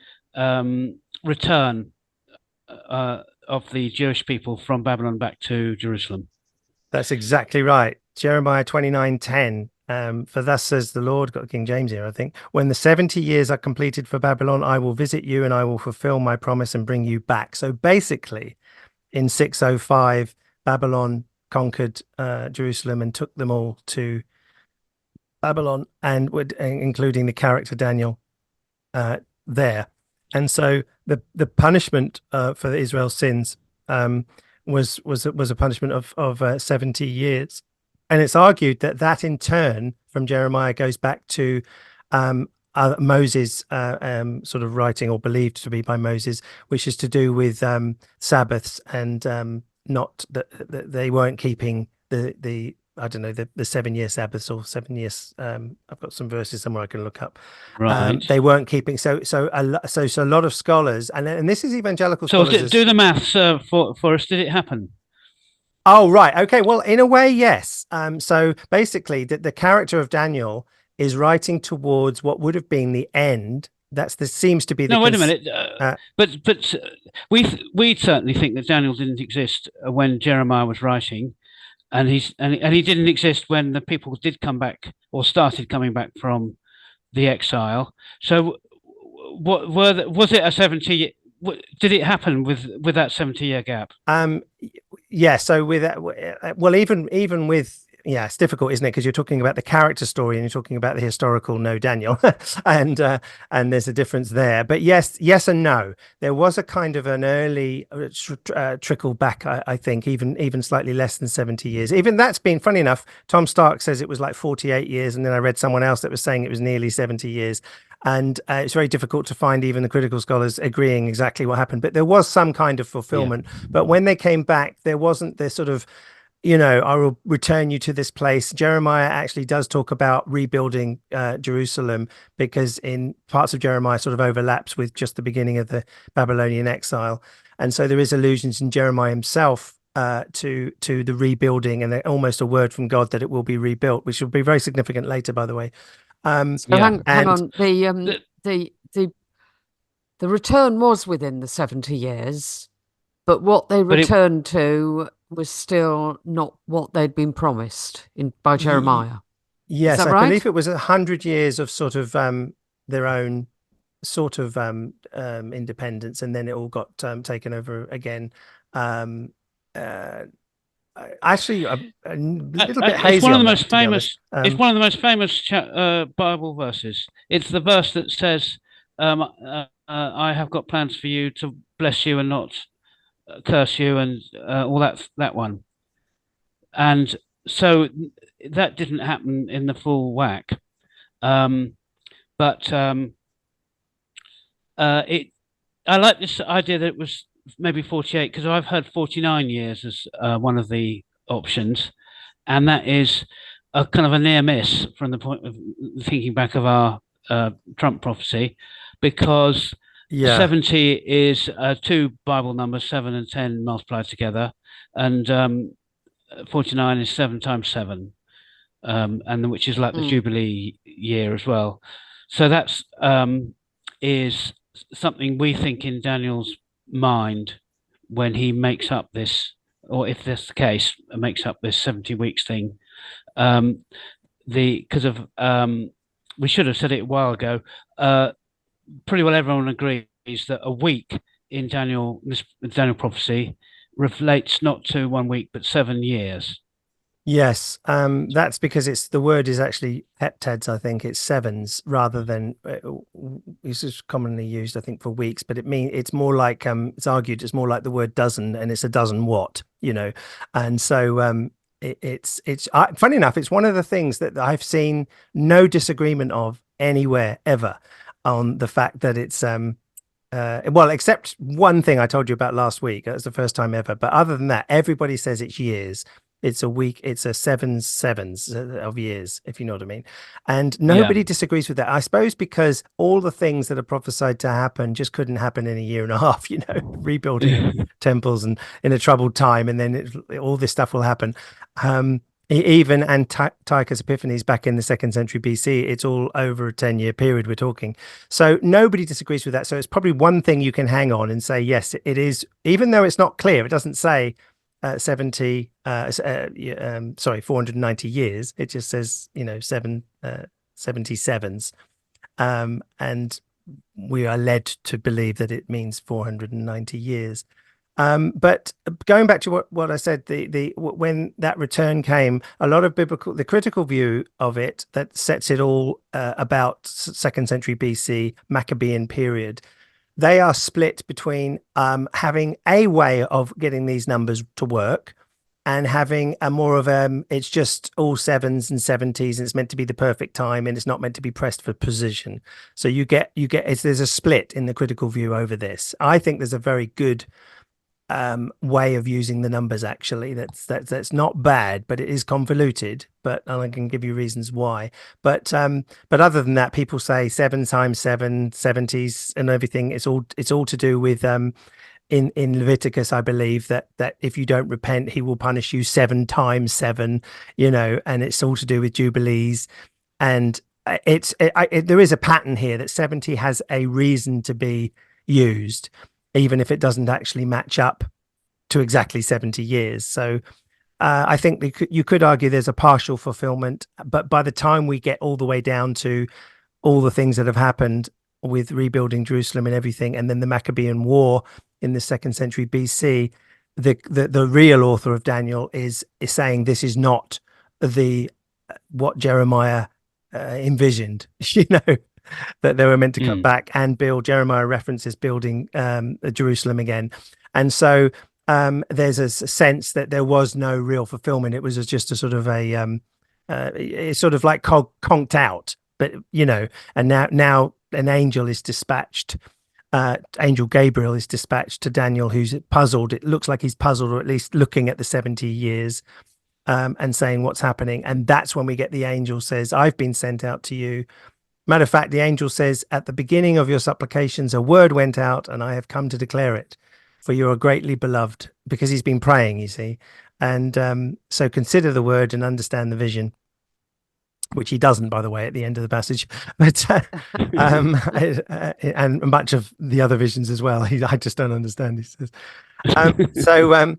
return of the Jewish people from Babylon back to Jerusalem. That's exactly right. Jeremiah 29:10. For thus says the Lord, got King James here, I think, when the 70 years are completed for Babylon, I will visit you and I will fulfill my promise and bring you back. So basically, in 605, Babylon conquered Jerusalem and took them all to Babylon, and including the character Daniel there. And so the punishment for Israel's sins was a punishment of 70 years. And it's argued that in turn from Jeremiah goes back to Moses sort of writing, or believed to be by Moses, which is to do with Sabbaths, and not that they weren't keeping the 7-year Sabbaths, or 7 years. I've got some verses somewhere I can look up. Right. They weren't keeping. So a lot of scholars, and this is evangelical scholars. So do the maths for us. Did it happen? Oh, right. Okay. Well, in a way, yes. So basically, the character of Daniel is writing towards what would have been the end. Seems to be the. No, wait a minute. But we certainly think that Daniel didn't exist when Jeremiah was writing, and he didn't exist when the people did come back or started coming back from the exile. So, was it a 70? Did it happen with that 70-year gap? Yeah. So with that, well, even with, it's difficult, isn't it? Because you're talking about the character story and you're talking about the historical Daniel, and there's a difference there. But yes and no. There was a kind of an early trickle back, I think, even slightly less than 70 years. Even that's been, funny enough, Tom Stark says it was like 48 years, and then I read someone else that was saying it was nearly 70 years. And it's very difficult to find even the critical scholars agreeing exactly what happened. But there was some kind of fulfillment. Yeah. But when they came back, there wasn't this sort of, I will return you to this place. Jeremiah actually does talk about rebuilding Jerusalem, because in parts of Jeremiah sort of overlaps with just the beginning of the Babylonian exile. And so there is allusions in Jeremiah himself to the rebuilding, and almost a word from God that it will be rebuilt, which will be very significant later, by the way. Hang on. the return was within the 70 years, but what they returned to was still not what they'd been promised by Jeremiah. Yes, Is that I right? believe it was 100 years of sort of their own sort of independence, and then it all got taken over again. Actually, a little bit hazy. It's one of the that, most famous. It's one of the most famous Bible verses. It's the verse that says, "I have got plans for you to bless you and not curse you," and all that one. And so that didn't happen in the full whack, but I like this idea that it was maybe 48, because I've heard 49 years as one of the options, and that is a kind of a near miss from the point of thinking back of our Trump prophecy, because 70 is two Bible numbers, 7 and 10 multiplied together, and 49 is 7 times 7, and which is like the Jubilee year as well. So that's is something we think in Daniel's mind when he makes up this, or if that's the case, makes up this 70 weeks thing. Because of we should have said it a while ago. Pretty well everyone agrees that a week in Daniel prophecy relates not to 1 week but 7 years. Yes, that's because the word is actually heptads. I think it's sevens rather than this is commonly used, I think, for weeks, but it's more like it's argued it's more like the word dozen, and it's a dozen what, and so it's funny enough, it's one of the things that I've seen no disagreement of anywhere ever on the fact that it's well, except one thing I told you about last week. That was the first time ever, but other than that, everybody says it's years. It's a week. It's a sevens of years, if you know what I mean. And nobody disagrees with that. I suppose because all the things that are prophesied to happen just couldn't happen in a year and a half, rebuilding temples and in a troubled time. And then all this stuff will happen. Even Antiochus Epiphanes back in the 2nd century BC, it's all over a 10-year period we're talking. So nobody disagrees with that. So it's probably one thing you can hang on and say, yes, it is, even though it's not clear. It doesn't say 490 years. It just says 77s, and we are led to believe that it means 490 years. But going back to what I said, when that return came, a lot of the critical view of it that sets it all about 2nd century BC Maccabean period, they are split between having a way of getting these numbers to work and having a more of it's just all 7s and 70s, and it's meant to be the perfect time, and it's not meant to be pressed for position. So there's a split in the critical view over this. I think there's a very good way of using the numbers, actually. That's not bad, but it is convoluted, and I can give you reasons why. But other than that, people say 7 times 7, 70s and everything. It's all to do with in Leviticus, I believe that if you don't repent, he will punish you 7 times 7, and it's all to do with jubilees. And there is a pattern here that 70 has a reason to be used, even if it doesn't actually match up to exactly 70 years. So I think you could argue there's a partial fulfillment, but by the time we get all the way down to all the things that have happened with rebuilding Jerusalem and everything, and then the Maccabean War in the 2nd century BC, the real author of Daniel is saying this is not what Jeremiah envisioned, that they were meant to come back and build. Jeremiah references building Jerusalem again. And so there's a sense that there was no real fulfillment. It was just a sort of it's sort of like conked out, but and now an angel is dispatched. Angel Gabriel is dispatched to Daniel, who's puzzled. It looks like he's puzzled, or at least looking at the 70 years and saying what's happening. And that's when we get the angel says, I've been sent out to you. Matter of fact, the angel says, at the beginning of your supplications, a word went out, and I have come to declare it, for you are greatly beloved, because he's been praying, you see. And so consider the word and understand the vision. which he doesn't, by the way, at the end of the passage, but and much of the other visions as well. I just don't understand, he says. So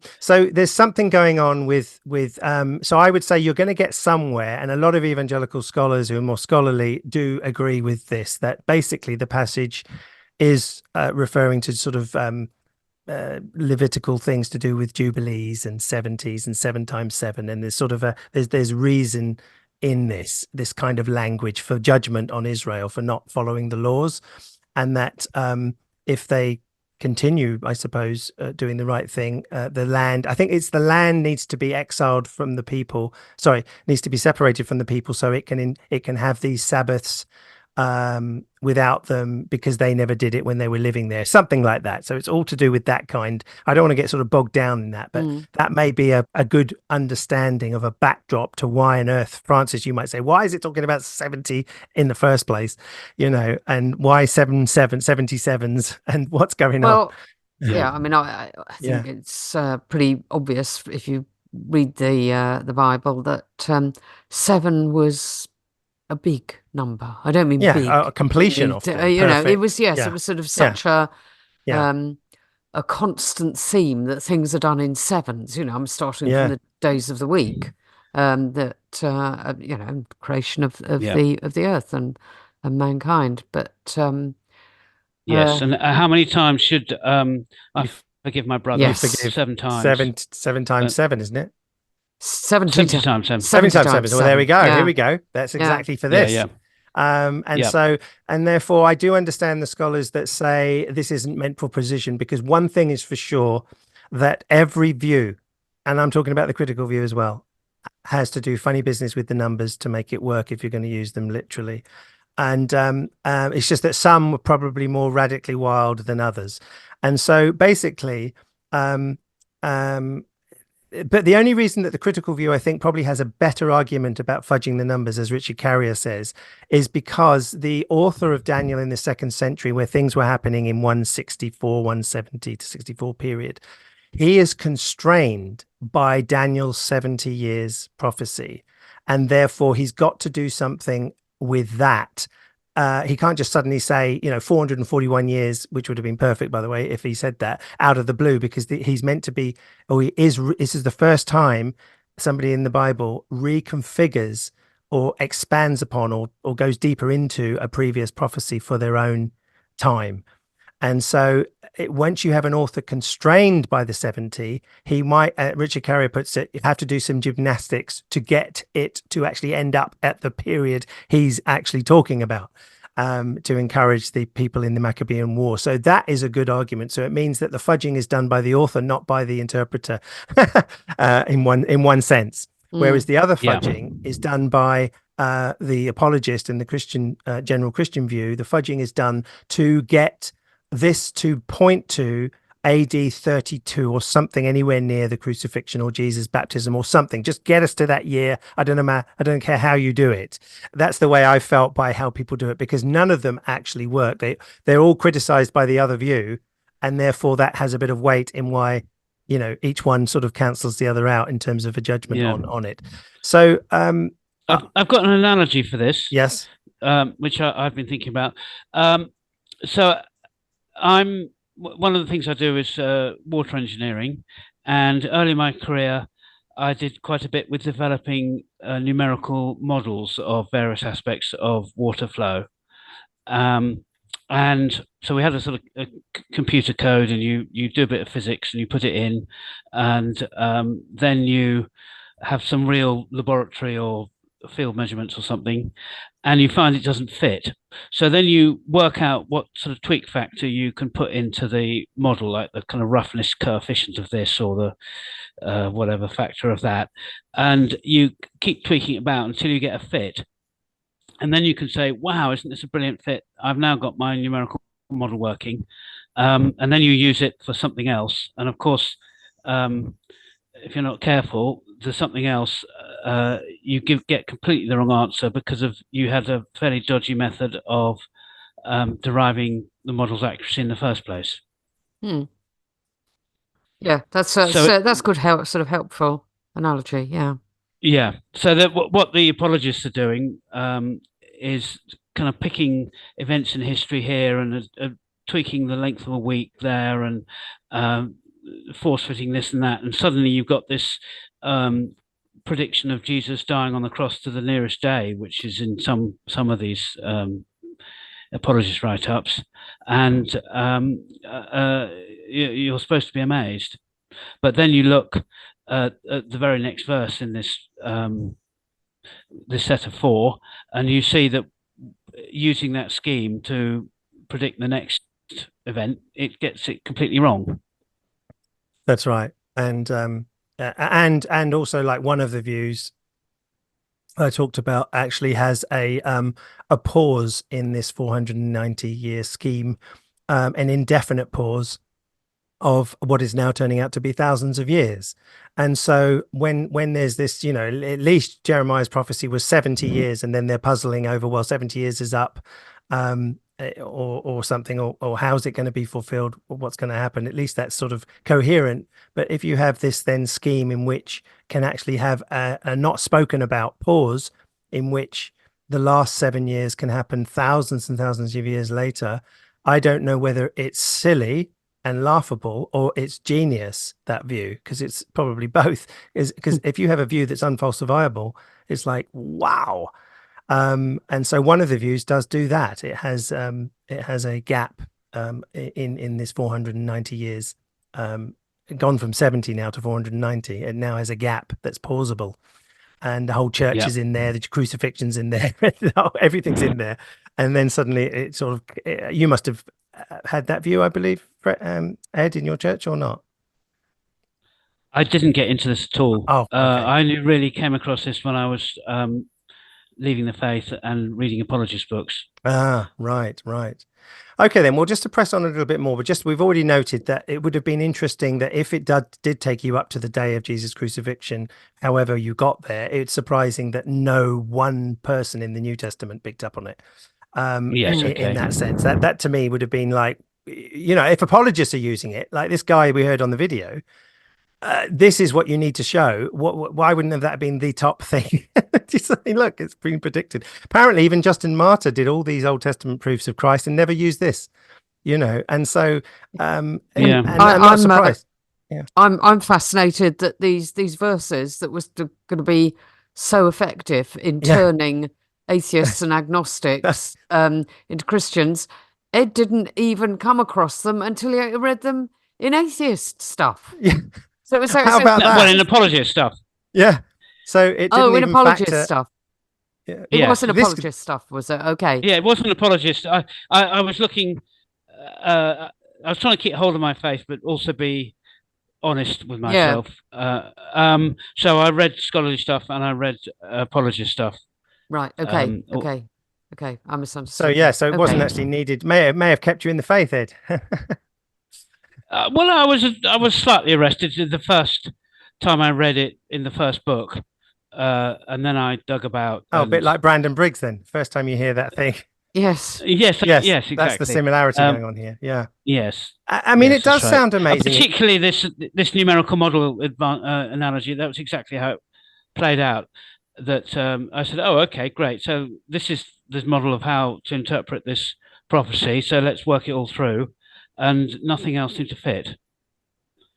there's something going on with so I would say you're going to get somewhere, and a lot of evangelical scholars who are more scholarly do agree with this, that basically the passage is referring to sort of Levitical things to do with jubilees and 70s and 7 times 7, and there's sort of there's reason in this kind of language for judgment on Israel for not following the laws, and that if they continue, I suppose, doing the right thing, the land, I think it's the land needs to be exiled from the people, needs to be separated from the people, so it can have these Sabbaths without them, because they never did it when they were living there, something like that. So it's all to do with that kind. I don't want to get sort of bogged down in that, but that may be a good understanding of a backdrop to why on earth, Francis, you might say, why is it talking about 70 in the first place, and why 77s and what's going on? Yeah, I mean, I think it's pretty obvious if you read the Bible that 7 was a big number. I don't mean big. A completion of it was it was sort of such a constant theme that things are done in 7s. I'm starting from the days of the week, that creation of the earth and mankind. But yes, and how many times should I forgive my brother? Yes, 7 times. 7 times 7, isn't it? 70 times 7. 70 times 7. Well, there we go. Here we go. That's exactly for this. So, and therefore, I do understand the scholars that say this isn't meant for precision, because one thing is for sure, that every view, and I'm talking about the critical view as well, has to do funny business with the numbers to make it work if you're going to use them literally. And it's just that some were probably more radically wild than others. And so basically, but the only reason that the critical view, I think, probably has a better argument about fudging the numbers, as Richard Carrier says, is because the author of Daniel in the 2nd century, where things were happening in 164, 170 to 64 period, he is constrained by Daniel's 70 years prophecy. And therefore, he's got to do something with that. He can't just suddenly say, 441 years, which would have been perfect, by the way, if he said that out of the blue, because he's meant to be, this is the first time somebody in the Bible reconfigures or expands upon or goes deeper into a previous prophecy for their own time. And so once you have an author constrained by the 70, he might, Richard Carrier puts it, you have to do some gymnastics to get it to actually end up at the period he's actually talking about, to encourage the people in the Maccabean War. So that is a good argument. So it means that the fudging is done by the author, not by the interpreter, in one sense. Whereas the other fudging is done by the apologist and the Christian, general Christian view. The fudging is done to get this to point to AD 32 or something, anywhere near the crucifixion or Jesus' baptism or something. Just get us to that year. I don't care how you do it. That's the way I felt by how people do it, because none of them actually work. They're all criticized by the other view, and therefore that has a bit of weight in why each one sort of cancels the other out in terms of a judgment on it. So I've got an analogy for this. Yes. Which I've been thinking about. So one of the things I do is water engineering, and early in my career I did quite a bit with developing numerical models of various aspects of water flow, and so we had a sort of a computer code, and you do a bit of physics and you put it in, and then you have some real laboratory or field measurements or something, and you find it doesn't fit. So then you work out what sort of tweak factor you can put into the model, like the kind of roughness coefficient of this or the whatever factor of that, and you keep tweaking it about until you get a fit. And then you can say, wow, isn't this a brilliant fit? I've now got my numerical model working. And then you use it for something else. And of course, if you're not careful, there's something else, you get completely the wrong answer because you had a fairly dodgy method of deriving the model's accuracy in the first place. Yeah, that's good, sort of helpful analogy. Yeah. Yeah. So that what the apologists are doing is kind of picking events in history here and tweaking the length of a week there and force fitting this and that, and suddenly you've got this prediction of Jesus dying on the cross to the nearest day, which is in some of these apologist write-ups, and you're supposed to be amazed. But then you look at the very next verse in this set of four, and you see that using that scheme to predict the next event, it gets it completely wrong. That's right, and also, like, one of the views I talked about actually has a pause in this 490-year scheme, an indefinite pause of what is now turning out to be thousands of years. And so when there's this, at least Jeremiah's prophecy was 70 years, and then they're puzzling over, well, 70 years is up, or something, or how's it going to be fulfilled, or what's going to happen. At least that's sort of coherent. But if you have this then scheme in which can actually have a not spoken about pause, in which the last 7 years can happen thousands and thousands of years later, I don't know whether it's silly and laughable or it's genius, that view, because it's probably both. Because if you have a view that's unfalsifiable, it's like, wow. And so one of the views does do that. It has a gap in this 490 years, gone from 70 now to 490. It now has a gap that's pausable, and the whole church is in there, the crucifixion's in there, everything's in there. And then suddenly it sort of, you must have had that view, I believe, Ed, in your church, or not? I didn't get into this at all. Oh, okay. I only really came across this when I was leaving the faith and reading apologist books. Right. Okay, then. Well, just to press on a little bit more, but we've already noted that it would have been interesting that if it did take you up to the day of Jesus' crucifixion, however you got there, it's surprising that no one person in the New Testament picked up on it. In that sense, that to me would have been like, if apologists are using it, like this guy we heard on the video, this is what you need to show. Why wouldn't that have been the top thing? Just saying, look, it's been predicted. Apparently, even Justin Martyr did all these Old Testament proofs of Christ and never used this, and so and I'm not surprised. I'm fascinated that these verses that was going to be so effective in turning atheists and agnostics into Christians, Ed didn't even come across them until he read them in atheist stuff. Yeah. So how about that? Well, in apologist stuff. Yeah. So it didn't in apologist stuff. Yeah. It wasn't apologist stuff, was it? Okay. Yeah, it wasn't apologist. I was looking. I was trying to keep hold of my faith, but also be honest with myself. So I read scholarly stuff and I read apologist stuff. Right. Okay. Okay. I misunderstood. So it wasn't actually needed. May have kept you in the faith, Ed. Well, I was slightly arrested the first time I read it in the first book, and then I dug about. A bit like Brandon Briggs, then. First time you hear that thing. Yes, exactly. That's the similarity going on here. Yeah. Yes. I mean, it does sound amazing. Particularly this numerical model analogy. That was exactly how it played out. That I said, oh, okay, great. So this is the model of how to interpret this prophecy. So let's work it all through. And nothing else seemed to fit,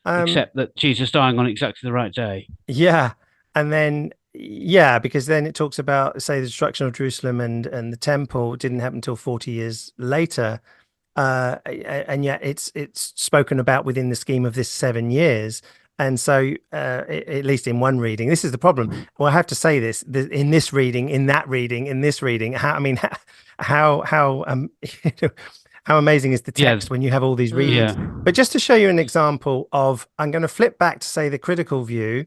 except that Jesus dying on exactly the right day. Yeah, and then because then it talks about, say, the destruction of Jerusalem and the temple didn't happen until 40 years later, and yet it's spoken about within the scheme of this 7 years. And so, at least in one reading, this is the problem. Well, I have to say this: in this reading, in that reading, in this reading, how amazing is the text when you have all these readings? Yeah. But just to show you an example of, I'm going to flip back to, say, the critical view,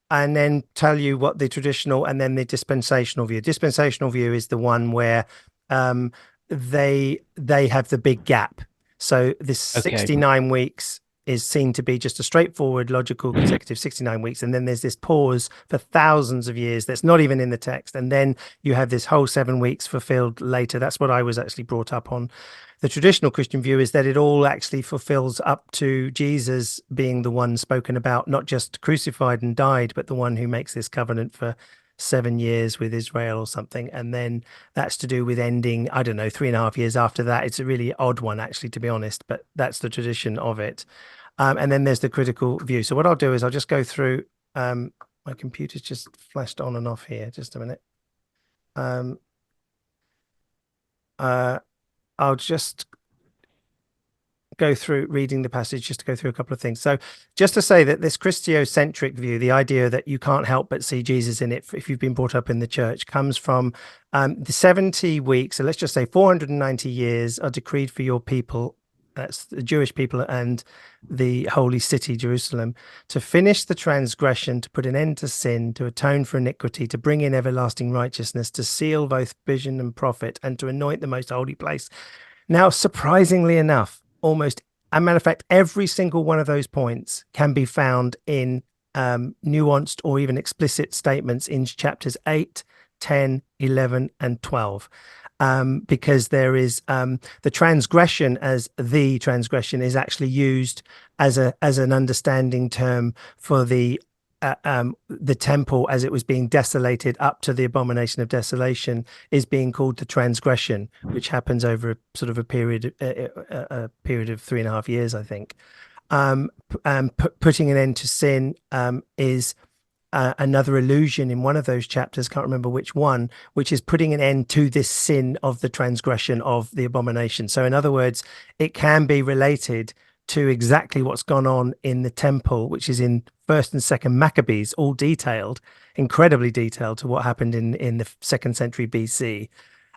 and then tell you what the traditional and then the dispensational view. Dispensational view is the one where they have the big gap. So this 69 weeks is seen to be just a straightforward, logical, consecutive 69 weeks. And then there's this pause for thousands of years that's not even in the text. And then you have this whole 7 weeks fulfilled later. That's what I was actually brought up on. The traditional Christian view is that it all actually fulfills up to Jesus being the one spoken about, not just crucified and died, but the one who makes this covenant for 7 years with Israel or something. And then that's to do with ending, I don't know, 3.5 years after that. It's a really odd one, actually, to be honest, but that's the tradition of it. And then there's the critical view. So what I'll do is I'll just go through, my computer's just flashed on and off here. Just a minute. I'll just go through reading the passage, just to go through a couple of things. So just to say that this Christocentric view, the idea that you can't help but see Jesus in it if you've been brought up in the church, comes from the 70 weeks. So let's just say 490 years are decreed for your people. That's the Jewish people and the holy city, Jerusalem, to finish the transgression, to put an end to sin, to atone for iniquity, to bring in everlasting righteousness, to seal both vision and prophet, and to anoint the most holy place. Now, surprisingly enough, almost, as a matter of fact, every single one of those points can be found in nuanced or even explicit statements in chapters 8, 10, 11, and 12. Because there is the transgression as the transgression is actually used as an understanding term for the temple as it was being desolated up to the abomination of desolation is being called the transgression, which happens over a sort of a period of 3.5 years, I think. Putting an end to sin is another allusion in one of those chapters, can't remember which one, which is putting an end to this sin of the transgression of the abomination. So in other words, it can be related to exactly what's gone on in the temple, which is in 1st and 2nd Maccabees, all detailed, incredibly detailed to what happened in the 2nd century BC.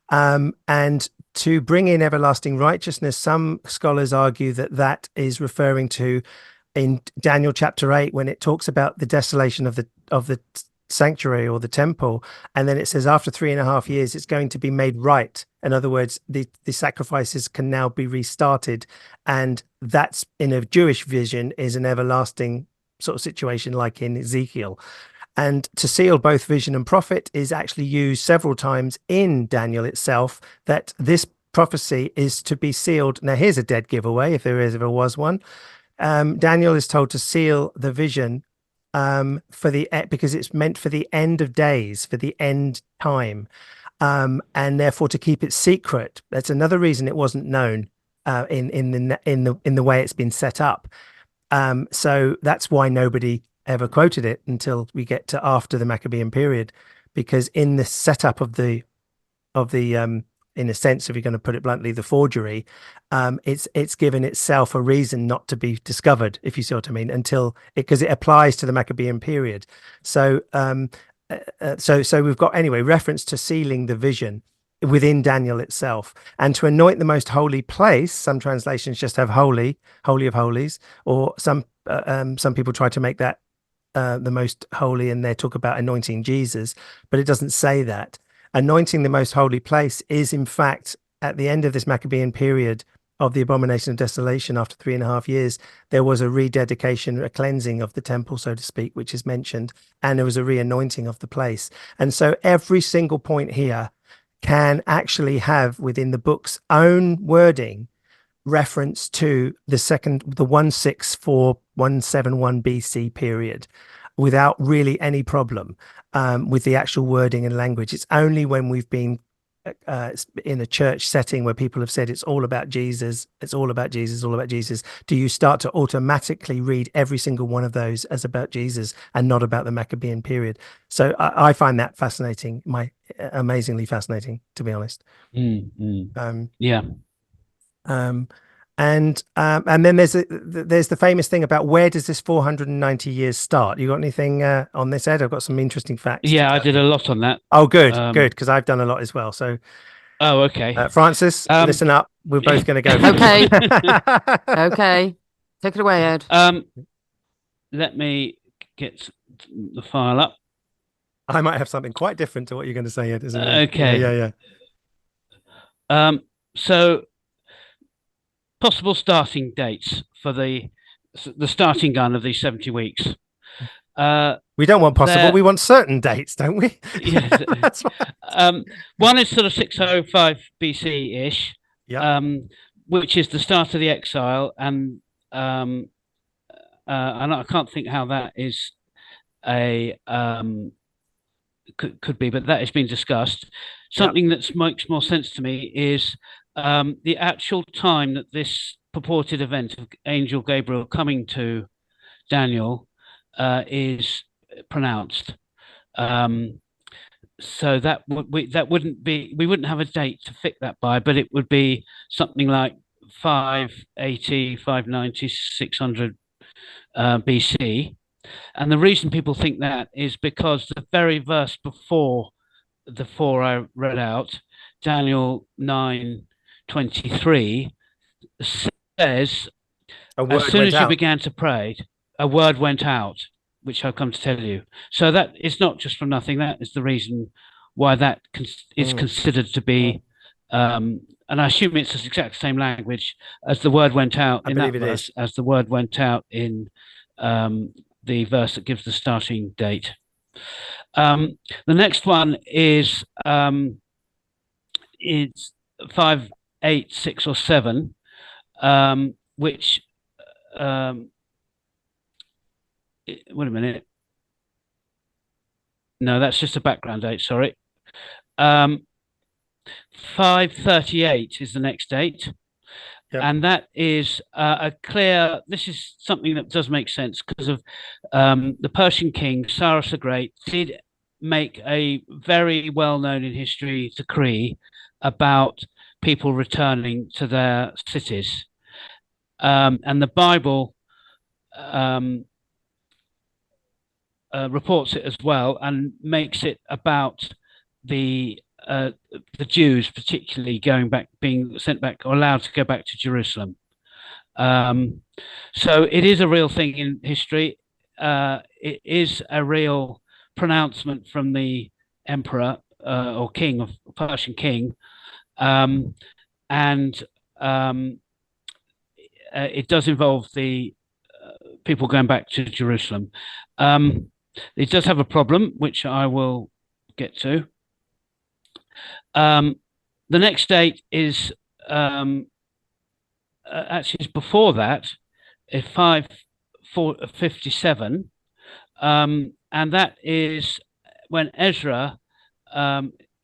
And to bring in everlasting righteousness, some scholars argue that that is referring to in Daniel chapter 8, when it talks about the desolation of the sanctuary or the temple, and then it says after 3.5 years it's going to be made right. In other words, the sacrifices can now be restarted, and that's, in a Jewish vision, is an everlasting sort of situation like in Ezekiel. And to seal both vision and prophet is actually used several times in Daniel itself, that this prophecy is to be sealed. Now here's a dead giveaway, if there ever was one. Daniel is told to seal the vision because it's meant for the end of days, for the end time, and therefore to keep it secret. That's another reason it wasn't known in the way it's been set up. So that's why nobody ever quoted it until we get to after the Maccabean period, because in the setup of the in a sense, if you're going to put it bluntly, the forgery, it's given itself a reason not to be discovered, if you see what I mean, because it applies to the Maccabean period. So so we've got, anyway, reference to sealing the vision within Daniel itself, and to anoint the most holy place. Some translations just have holy of holies, or some people try to make that the most holy, and they talk about anointing Jesus, but it doesn't say that. Anointing the most holy place is, in fact, at the end of this Maccabean period of the abomination of desolation, after 3.5 years, there was a rededication, a cleansing of the temple, so to speak, which is mentioned, and there was a re-anointing of the place. And so every single point here can actually have, within the book's own wording, reference to the 164, 171 BC period, without really any problem with the actual wording and language. It's only when we've been in a church setting where people have said it's all about Jesus, it's all about Jesus, all about Jesus, do you start to automatically read every single one of those as about Jesus and not about the Maccabean period. So I find that fascinating, amazingly fascinating, to be honest. Yeah. And then there's the famous thing about, where does this 490 years start? You got anything on this, Ed? I've got some interesting facts. Yeah, I did a lot on that. Oh, good, because I've done a lot as well. So, okay. Francis, listen up. We're both going to go. Okay. Okay. Take it away, Ed. Let me get the file up. I might have something quite different to what you're going to say, Ed, isn't it? Okay. Yeah. So, possible starting dates for the the starting gun of these 70 weeks. We don't want possible. We want certain dates, don't we? Yes. That's right. One is sort of 605 BC ish, which is the start of the exile, and I can't think how that is a could be, but that has been discussed. Something that makes more sense to me is the actual time that this purported event of Angel Gabriel coming to Daniel is pronounced. So that wouldn't be, we wouldn't have a date to fit that by, but it would be something like 580, 590, 600 BC. And the reason people think that is because the very verse before the four I read out, Daniel 9:23, says, as soon as you began to pray, a word went out, which I've come to tell you. So that is not just from nothing. That is the reason why that is considered to be, and I assume it's the exact same language as the word went out in that verse, as the word went out in the verse that gives the starting date. The next one is it's 5, 8, 6, or 7, which wait a minute. No, that's just a background date. Sorry. 538 is the next date. Yep. And that is a clear, this is something that does make sense because of the Persian king, Cyrus the Great, did make a very well-known in history decree about people returning to their cities. And the Bible reports it as well and makes it about the Jews particularly going back, being sent back or allowed to go back to Jerusalem. So it is a real thing in history. It is a real pronouncement from the emperor or king of Persian king, and it does involve the people going back to Jerusalem. It does have a problem, which I will get to. The next date is actually is before that, 557, and that is when Ezra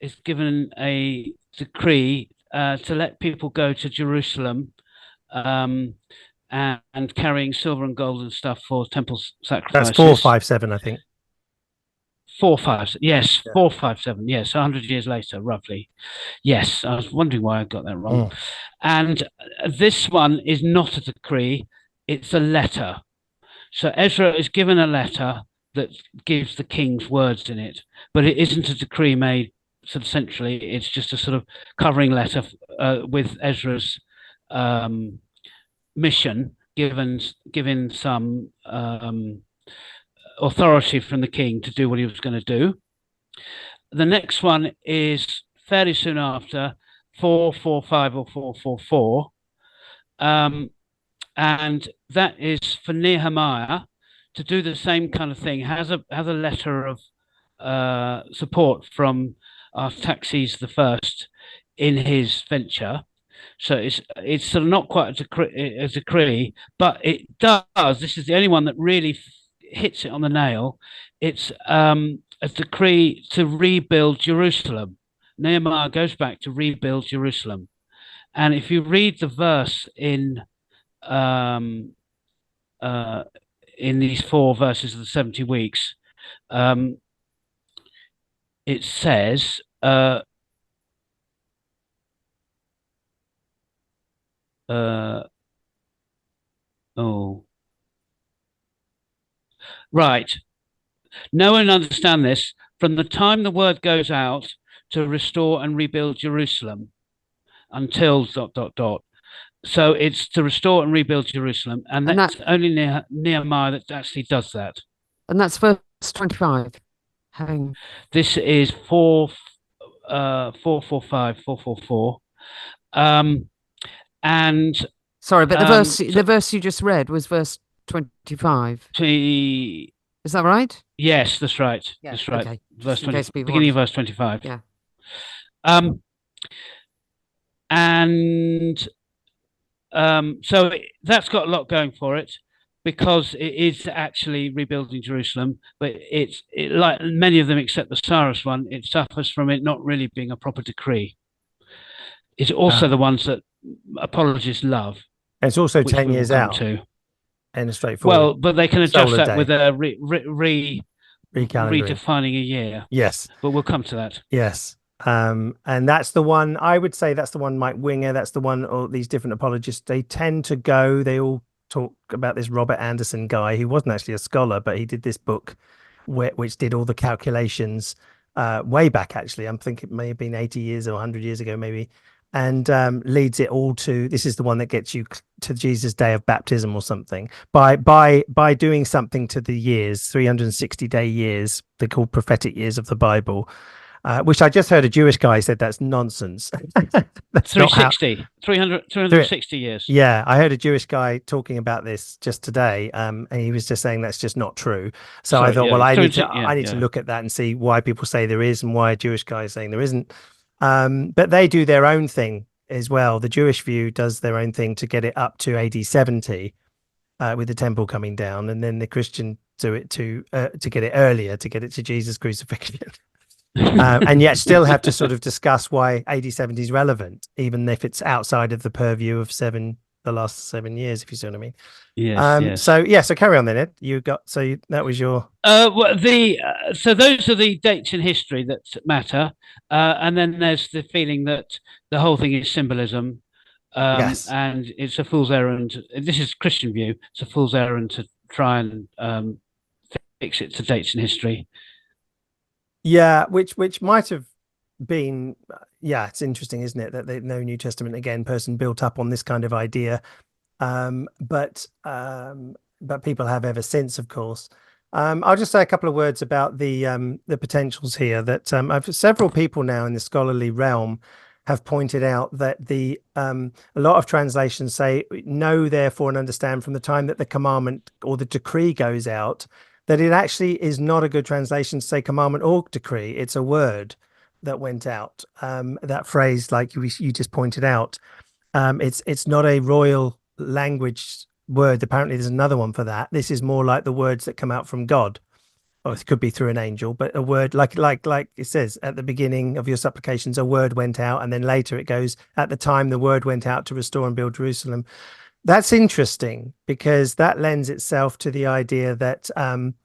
is given a decree to let people go to Jerusalem and carrying silver and gold and stuff for temple sacrifices. That's 457, I think. 457, yes, yeah. 457, yes, 100 years later, roughly. Yes, I was wondering why I got that wrong. And this one is not a decree, it's a letter. So Ezra is given a letter that gives the king's words in it, but it isn't a decree made sort of centrally, it's just a sort of covering letter with Ezra's mission, given some authority from the king to do what he was going to do. The next one is fairly soon after, 445 or 444, and that is for Nehemiah to do the same kind of thing. Has a letter of support from Artaxerxes I in his venture. So it's sort of not quite a decree, but it does. This is the only one that really hits it on the nail. It's a decree to rebuild Jerusalem. Nehemiah goes back to rebuild Jerusalem, and if you read the verse in these 4 verses of the 70 weeks, it says. Right. Know and understand this. From the time the word goes out to restore and rebuild Jerusalem until ... So it's to restore and rebuild Jerusalem. And that's only Nehemiah that actually does that. And that's verse 25. This is 445, 444. And sorry, but the verse you just read was verse 25. Is that right? Yes, that's right. Yeah, that's right. okay. Verse Just in 20, case people beginning of want- verse 25. Yeah. And so that's got a lot going for it, because it is actually rebuilding Jerusalem, but like many of them except the Cyrus one, it suffers from it not really being a proper decree. It's also the ones that apologists love. And it's also which 10 we will years come out to. in a straightforward. Well, but they can adjust solar that day. with a Recalendering. redefining a year. Yes. But we'll come to that. Yes. And that's the one, I would say that's the one, Mike Winger, that's the one, all these different apologists, they tend to go, they all talk about this Robert Anderson guy, who wasn't actually a scholar, but he did this book which did all the calculations way back, actually. I'm thinking it may have been 80 years or 100 years ago, maybe. And leads it all to, this is the one that gets you to Jesus' day of baptism or something, by doing something to the years, 360-day years, they're called prophetic years of the Bible. Which I just heard a Jewish guy said that's nonsense. That's 360, 360 years. Yeah, I heard a Jewish guy talking about this just today, and he was just saying that's just not true. So I thought, well, I need to look at that and see why people say there is and why a Jewish guy is saying there isn't. But they do their own thing as well. The Jewish view does their own thing to get it up to AD 70 with the temple coming down, and then the Christian do it to get it earlier, to get it to Jesus' crucifixion. And yet still have to sort of discuss why AD 70 is relevant, even if it's outside of the purview of the last 7 years, if you see what I mean. Yes. So carry on then, Ed. That was your so those are the dates in history that matter, and then there's the feeling that the whole thing is symbolism. Yes. And it's a fool's errand. This is Christian view. It's a fool's errand to try and fix it to dates in history. Yeah, which might have been, it's interesting, isn't it, that the no New Testament again person built up on this kind of idea, but people have ever since, of course. I'll just say a couple of words about the potentials here. That I've several people now in the scholarly realm have pointed out that a lot of translations say know therefore and understand from the time that the commandment or the decree goes out, that it actually is not a good translation to say commandment or decree. It's a word that went out. That phrase, like you just pointed out, it's not a royal language word. Apparently there's another one for that. This is more like the words that come out from God. Or it could be through an angel, but a word like it says at the beginning of your supplications, a word went out, and then later it goes, at the time the word went out to restore and build Jerusalem. That's interesting because that lends itself to the idea that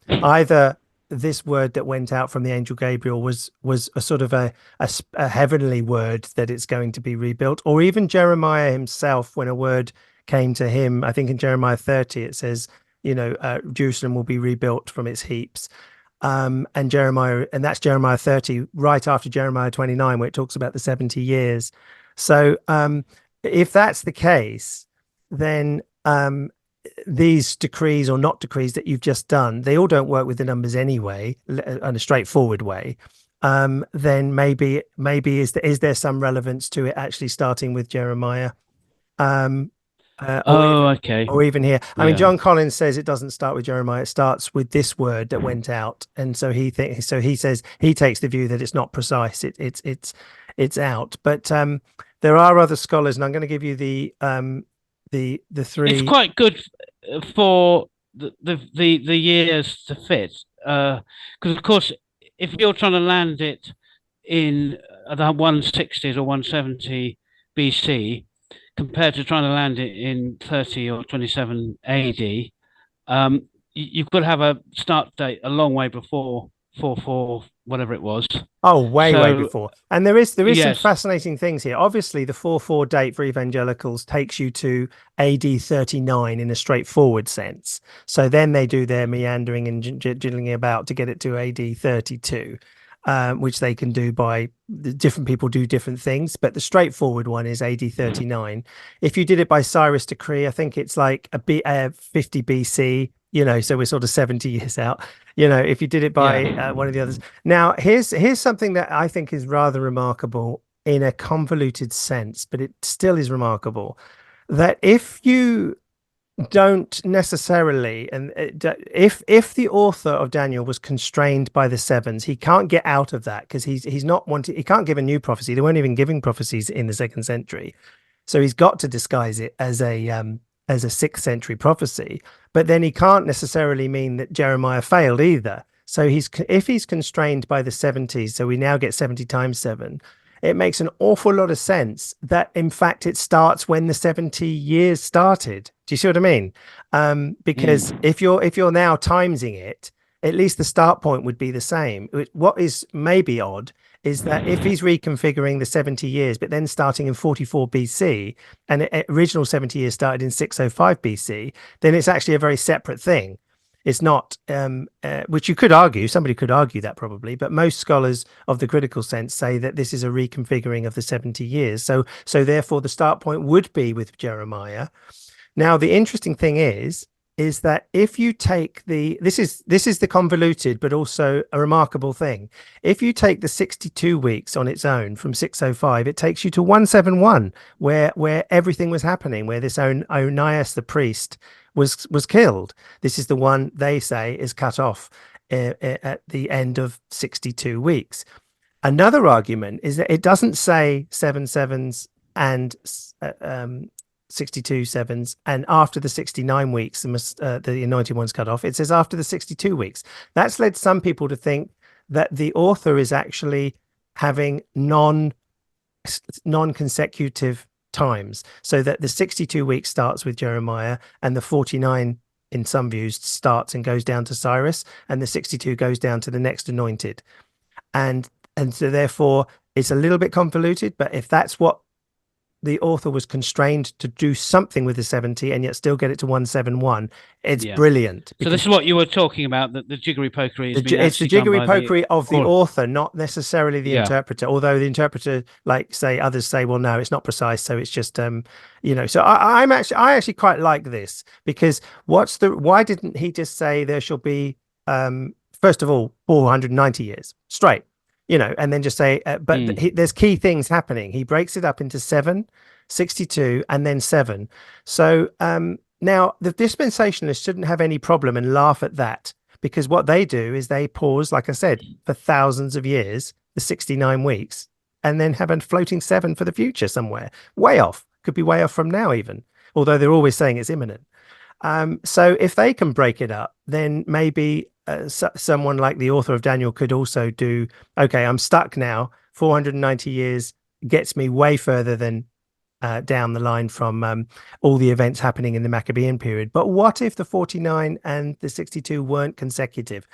either this word that went out from the angel Gabriel was a sort of a heavenly word that it's going to be rebuilt, or even Jeremiah himself, when a word came to him, I think in Jeremiah 30 it says, Jerusalem will be rebuilt from its heaps. And that's Jeremiah 30, right after Jeremiah 29, where it talks about the 70 years. So if that's the case, then these decrees or not decrees that you've just done, they all don't work with the numbers anyway, in a straightforward way. Then maybe is there some relevance to it actually starting with Jeremiah? Okay. Or even here. I mean, John Collins says it doesn't start with Jeremiah. It starts with this word that went out, and so he says he takes the view that it's not precise. It's out. But there are other scholars, and I'm going to give you the three. It's quite good for the years to fit, because of course, if you're trying to land it in the 160s or 170 BC, compared to trying to land it in 30 or 27 AD, you've got to have a start date a long way before 44, whatever it was. Oh, way before. And there is yes, some fascinating things here. Obviously, the 44 date for evangelicals takes you to AD 39 in a straightforward sense. So then they do their meandering and jiggling about to get it to AD 32. Which they can do by different people do different things, but the straightforward one is AD 39. If you did it by Cyrus decree, I think it's like a 50 BC, so we're sort of 70 years out, if you did it by one of the others. Now, here's something that I think is rather remarkable in a convoluted sense, but it still is remarkable, that if you don't necessarily. And if the author of Daniel was constrained by the sevens, he can't get out of that, because he's not wanting. He can't give a new prophecy. They weren't even giving prophecies in the 2nd century, so he's got to disguise it as a 6th century prophecy. But then he can't necessarily mean that Jeremiah failed either. So if he's constrained by the 70s, so we now get 70 times 7. It makes an awful lot of sense that, in fact, it starts when the 70 years started. Do you see what I mean? Because if you're now timesing it, at least the start point would be the same. What is maybe odd is that if he's reconfiguring the 70 years, but then starting in 44 BC, and the original 70 years started in 605 BC, then it's actually a very separate thing. It's not, which you could argue, somebody could argue that probably, but most scholars of the critical sense say that this is a reconfiguring of the 70 years. So therefore the start point would be with Jeremiah. Now, the interesting thing is that if you take this is the convoluted, but also a remarkable thing. If you take the 62 weeks on its own from 605, it takes you to 171, where everything was happening, where this Onias the priest was killed. This is the one they say is cut off at the end of 62 weeks. Another argument is that it doesn't say 7 sevens and 62 sevens, and after the 69 weeks the anointed one's cut off. It says after the 62 weeks. That's led some people to think that the author is actually having non-consecutive times, so that the 62 weeks starts with Jeremiah, and the 49 in some views starts and goes down to Cyrus, and the 62 goes down to the next anointed, and so therefore it's a little bit convoluted. But if that's what the author was constrained to do something with the 70 and yet still get it to 171, it's brilliant. So this is what you were talking about, that the jiggery pokery is it's the jiggery pokery of the author, not necessarily the interpreter, although the interpreter, like others say, well, no, it's not precise, so it's just so I actually quite like this, because why didn't he just say there shall be first of all 490 years straight, and then just say, there's key things happening. He breaks it up into 7, 62, and then 7. So now the dispensationalists shouldn't have any problem and laugh at that, because what they do is they pause, like I said, for thousands of years, the 69 weeks, and then have a floating 7 for the future somewhere, way off. Could be way off from now even, although they're always saying it's imminent. So if they can break it up, then maybe someone like the author of Daniel could also do, okay, I'm stuck now. 490 years gets me way further than down the line from all the events happening in the Maccabean period. But what if the 49 and the 62 weren't consecutive?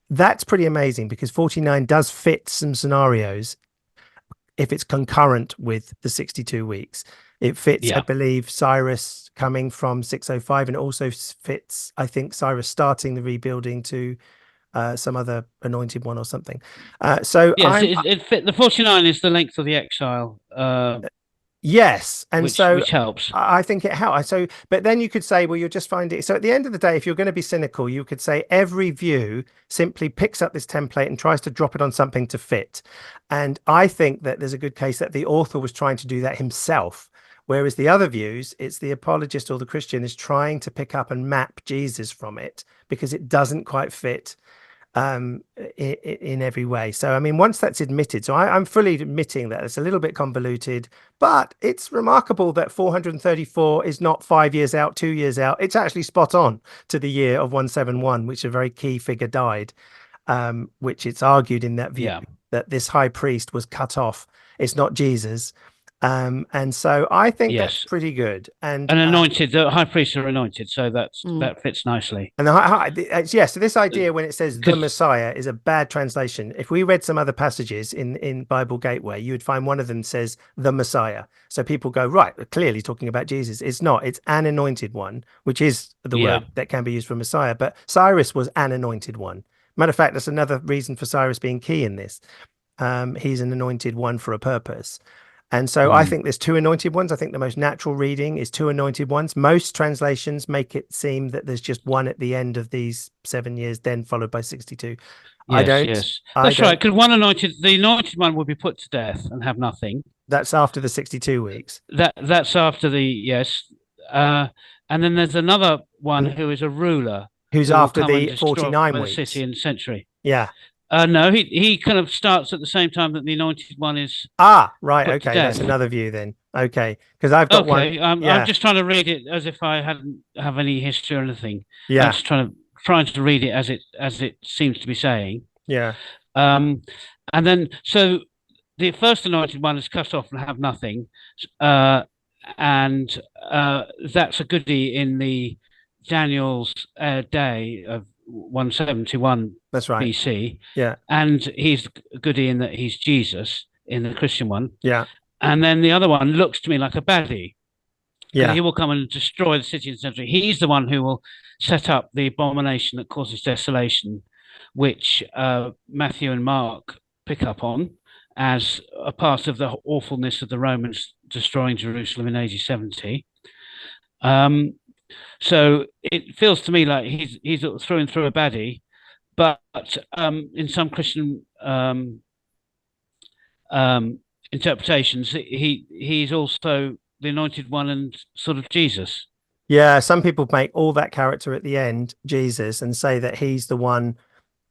That's pretty amazing, because 49 does fit some scenarios if it's concurrent with the 62 weeks. It fits, I believe, Cyrus coming from 605, and it also fits, I think, Cyrus starting the rebuilding to some other anointed one or something. So yes, it fit. The 49 is the length of the exile. Yes, and which helps. I think it helps. So, but then you could say, well, you're just finding it. So at the end of the day, if you're going to be cynical, you could say every view simply picks up this template and tries to drop it on something to fit. And I think that there's a good case that the author was trying to do that himself. Whereas the other views, it's the apologist or the Christian is trying to pick up and map Jesus from it, because it doesn't quite fit in every way. So I mean, once that's admitted, so I'm fully admitting that it's a little bit convoluted, but it's remarkable that 434 is not 5 years out, 2 years out. It's actually spot on to the year of 171, which a very key figure died, which it's argued in that view that this high priest was cut off. It's not Jesus. And so I think that's pretty good. And anointed, the high priests are anointed, so that fits nicely. And so this idea when it says the Messiah is a bad translation. If we read some other passages in Bible Gateway, you would find one of them says the Messiah. So people go, right, we're clearly talking about Jesus. It's not. It's an anointed one, which is the word that can be used for Messiah. But Cyrus was an anointed one. Matter of fact, that's another reason for Cyrus being key in this. He's an anointed one for a purpose. And so I think there's 2 anointed ones. I think the most natural reading is 2 anointed ones. Most translations make it seem that there's just one at the end of these 7 years, then followed by 62. I don't. Yes. That's right, because the anointed one will be put to death and have nothing. That's after the 62 weeks. That's after the, and And then there's another one who is a ruler who's who will after come and the destroy 49 the weeks. city and century. Yeah. No, he kind of starts at the same time that the anointed one is. Right. put to Okay. That's death. another view then. Okay. Because I've got one. Okay, I'm just trying to read it as if I hadn't have any history or anything. Yeah. I'm just trying to read it as it seems to be saying. Yeah. And then so the first anointed one is cut off and have nothing, and that's a goodie in the Daniel's day of 171. That's right. BC. Yeah. And he's a goodie in that he's Jesus in the Christian one. Yeah. And then the other one looks to me like a baddie. Yeah. And he will come and destroy the city and century. He's the one who will set up the abomination that causes desolation, which Matthew and Mark pick up on as a part of the awfulness of the Romans destroying Jerusalem in AD 70. So it feels to me like he's through and through a baddie, but in some Christian interpretations, he's also the anointed one and sort of Jesus. Yeah, some people make all that character at the end Jesus and say that he's the one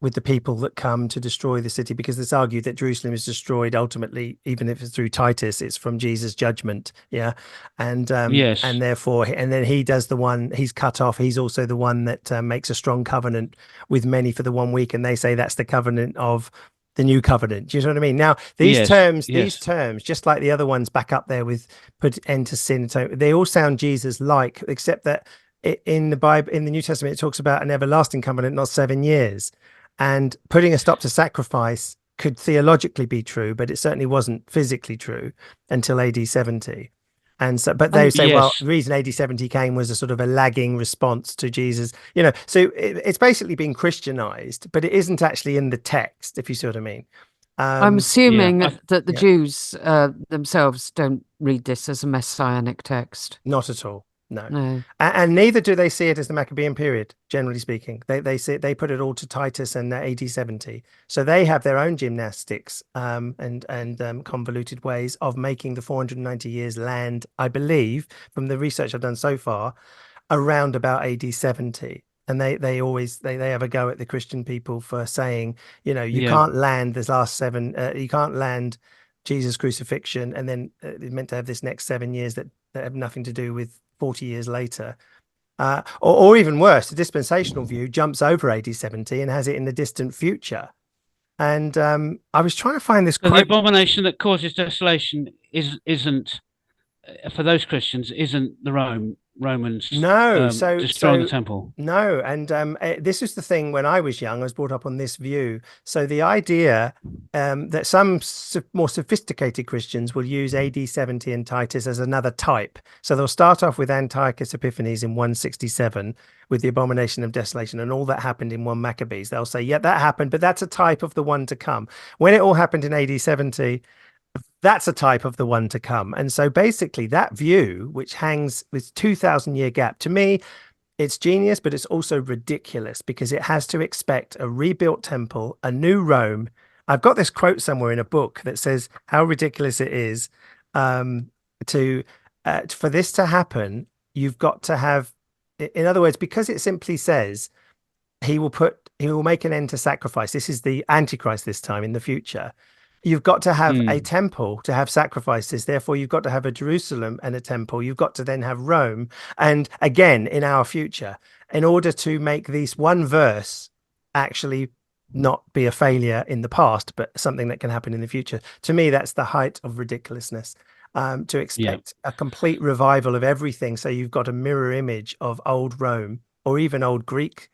with the people that come to destroy the city, because it's argued that Jerusalem is destroyed ultimately, even if it's through Titus, it's from Jesus' judgment. Yeah. And yes. And therefore, and then he does the one, he's cut off. He's also the one that makes a strong covenant with many for the 1 week. And they say that's the covenant of the new covenant. Do you know what I mean? Now, these terms, just like the other ones back up there with put end to sin, they all sound Jesus-like, except that in the Bible, in the New Testament, it talks about an everlasting covenant, not 7 years. And putting a stop to sacrifice could theologically be true, but it certainly wasn't physically true until AD 70. And so, but they say, well, the reason AD 70 came was a sort of a lagging response to Jesus, you know, so it's basically been Christianized, but it isn't actually in the text, if you see what I mean. I'm assuming that the Jews themselves don't read this as a messianic text. Not at all. No. And neither do they see it as the Maccabean period, generally speaking. They see it, they put it all to Titus and AD 70. So they have their own gymnastics and convoluted ways of making the 490 years land, I believe, from the research I've done so far, around about AD 70. And they always have a go at the Christian people for saying, you know, you can't land this last seven, you can't land Jesus' crucifixion, and then it's meant to have this next 7 years that have nothing to do with 40 years later. Or even worse, the dispensational view jumps over AD 70 and has it in the distant future. And I was trying to find this quote. The abomination that causes desolation isn't, for those Christians, isn't the Romans destroying the temple. No, and this is the thing. When I was young, I was brought up on this view. So the idea that some more sophisticated Christians will use AD 70 and Titus as another type. So they'll start off with Antiochus Epiphanes in 167 with the abomination of desolation, and all that happened in 1 Maccabees. They'll say, yeah, that happened, but that's a type of the one to come. When it all happened in AD 70, that's a type of the one to come. And so basically that view, which hangs with 2,000-year gap, to me, it's genius, but it's also ridiculous, because it has to expect a rebuilt temple, a new Rome. I've got this quote somewhere in a book that says how ridiculous it is for this to happen. You've got to have, in other words, because it simply says he will make an end to sacrifice. This is the Antichrist this time in the future. You've got to have a temple to have sacrifices. Therefore, you've got to have a Jerusalem and a temple. You've got to then have Rome. And again, in our future, in order to make this one verse actually not be a failure in the past, but something that can happen in the future. To me, that's the height of ridiculousness, to expect a complete revival of everything. So you've got a mirror image of old Rome or even old Greek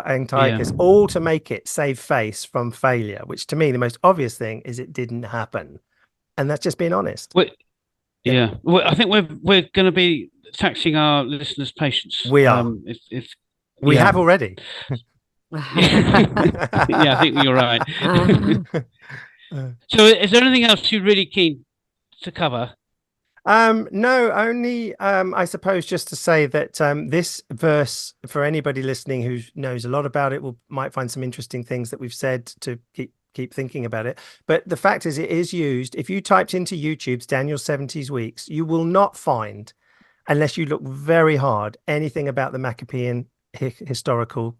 Antiochus, all to make it save face from failure, which to me the most obvious thing is it didn't happen, and that's just being honest. Well, I think we're going to be taxing our listeners' patience. We are. We have already. I think you're right. So, is there anything else you're really keen to cover? No, only I suppose just to say that this verse, for anybody listening who knows a lot about it, might find some interesting things that we've said to keep thinking about it. But the fact is, it is used. If you typed into YouTube's Daniel 70s weeks, you will not find unless you look very hard, anything about the Maccabean historical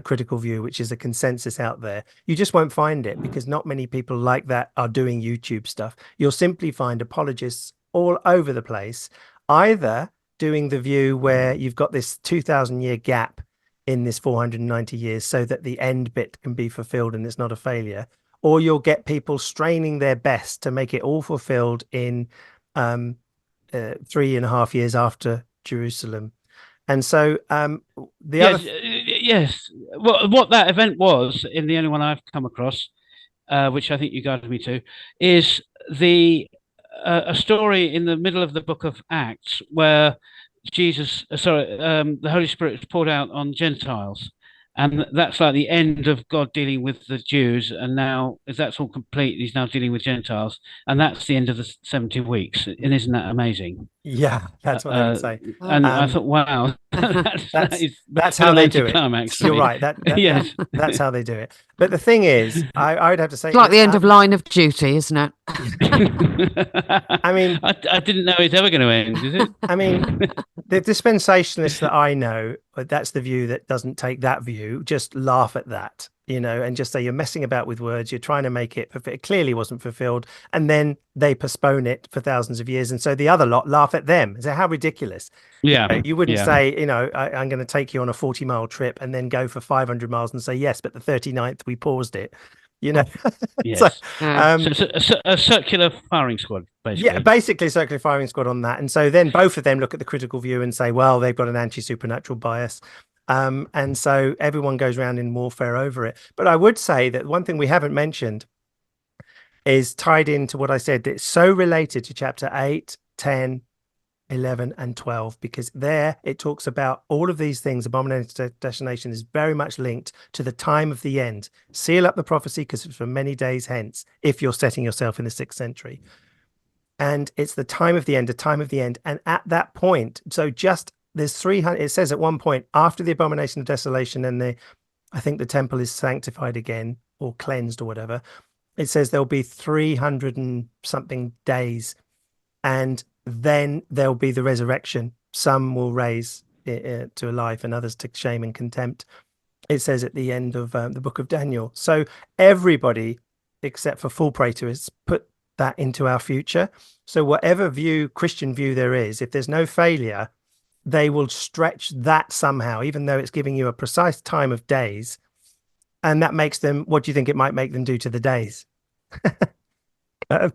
critical view, which is a consensus out there. You just won't find it, because not many people like that are doing YouTube stuff. You'll simply find apologists all over the place, either doing the view where you've got this 2,000-year gap in this 490 years so that the end bit can be fulfilled and it's not a failure, or you'll get people straining their best to make it all fulfilled in 3.5 years after Jerusalem. And so yes, what that event was, in the only one I've come across, which I think you guided me to, is a story in the middle of the book of Acts where the Holy Spirit is poured out on Gentiles. And that's like the end of God dealing with the Jews. And now, as that's all complete, he's now dealing with Gentiles. And that's the end of the 70 weeks. And isn't that amazing? Yeah, that's what I would say. And I thought, wow, that's how they do it. Actually. You're right. Yes. That's how they do it. But the thing is, I would have to say, it's like the end of Line of Duty, isn't it? I mean, I didn't know it's ever going to end, is it? I mean, the dispensationalists that I know, that's the view that doesn't take that view, just laugh at that, and just say you're messing about with words, you're trying to make it clearly wasn't fulfilled, and then they postpone it for thousands of years, and so the other lot laugh at them and say, how ridiculous. You wouldn't say, I'm going to take you on a 40-mile trip and then go for 500 miles and say yes, but the 39th we paused it. Yes. So, a circular firing squad, basically. Yeah, basically a circular firing squad on that. And so then both of them look at the critical view and say, well, they've got an anti-supernatural bias. And so everyone goes around in warfare over it. But I would say that one thing we haven't mentioned is tied into what I said. It's so related to chapter 8, 10, 11 and 12, because there it talks about all of these things. Abomination of desolation is very much linked to the time of the end. Seal up the prophecy, because it's for many days hence, if you're setting yourself in the 6th century. And it's the time of the end, and at that point, so just there's 300, it says at one point, after the abomination of desolation and I think the temple is sanctified again or cleansed or whatever, it says there'll be 300 and something days, and then there'll be the resurrection. Some will raise to a life and others to shame and contempt, it says at the end of the book of Daniel. So everybody except for full praetorists put that into our future. So whatever Christian view there is, if there's no failure, they will stretch that somehow, even though it's giving you a precise time of days. And that makes them, what do you think it might make them do to the days? Where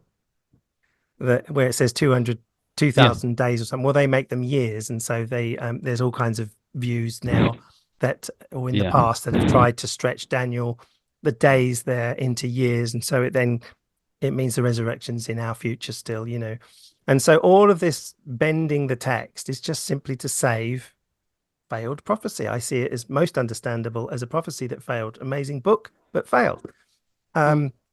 it says 2,000 days or something. Well, they make them years. And so there's all kinds of views now that, or in the past, that have tried to stretch Daniel, the days there, into years. And so it means the resurrection's in our future still, And so all of this bending the text is just simply to save failed prophecy. I see it as most understandable as a prophecy that failed. Amazing book, but failed.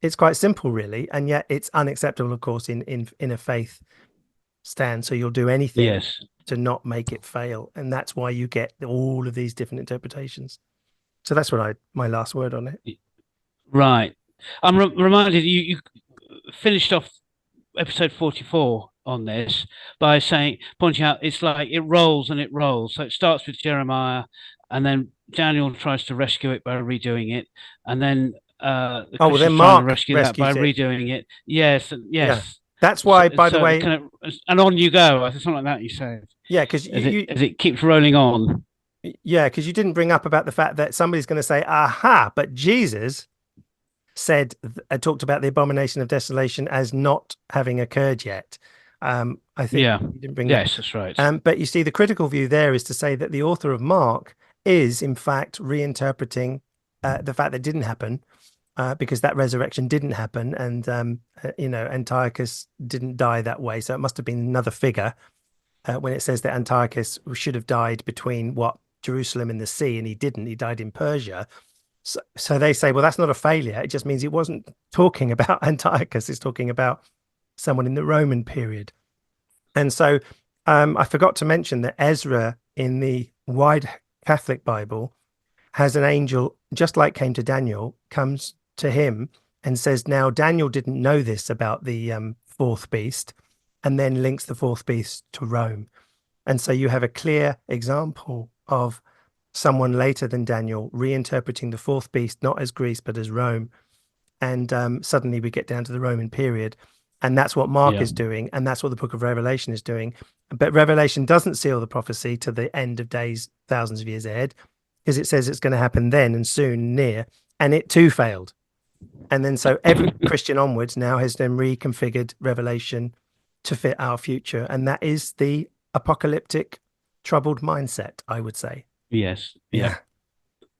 It's quite simple, really, and yet it's unacceptable, of course, in a faith stand. So you'll do anything to not make it fail, and that's why you get all of these different interpretations. So that's what my last word on it. Right. I'm reminded you finished off episode 44 on this by pointing out it's like it rolls and it rolls. So it starts with Jeremiah, and then Daniel tries to rescue it by redoing it, and then then Mark rescue that by redoing it. Yes. Yeah. That's why, by the way, and on you go, something like that. You said, because as it keeps rolling on. Yeah, because you didn't bring up about the fact that somebody's going to say, "Aha!" But Jesus said, talked about the abomination of desolation as not having occurred yet. I think you didn't bring that. Yes, that's right. But you see, the critical view there is to say that the author of Mark is, in fact, reinterpreting the fact that it didn't happen, because that resurrection didn't happen, and Antiochus didn't die that way. So it must have been another figure when it says that Antiochus should have died between Jerusalem and the sea, and he didn't. He died in Persia. So they say, well, that's not a failure. It just means it wasn't talking about Antiochus. It's talking about someone in the Roman period. And so I forgot to mention that Ezra in the wide Catholic Bible has an angel, just like came to Daniel, comes to him and says, now Daniel didn't know this about the fourth beast, and then links the fourth beast to Rome. And so you have a clear example of someone later than Daniel reinterpreting the fourth beast not as Greece but as Rome, and suddenly we get down to the Roman period, and that's what Mark is doing, and that's what the book of Revelation is doing. But Revelation doesn't seal the prophecy to the end of days, thousands of years ahead, because it says it's going to happen then and soon and near, and it too failed. And then so every Christian onwards now has then reconfigured Revelation to fit our future, and that is the apocalyptic troubled mindset, I would say. Yes. Yeah.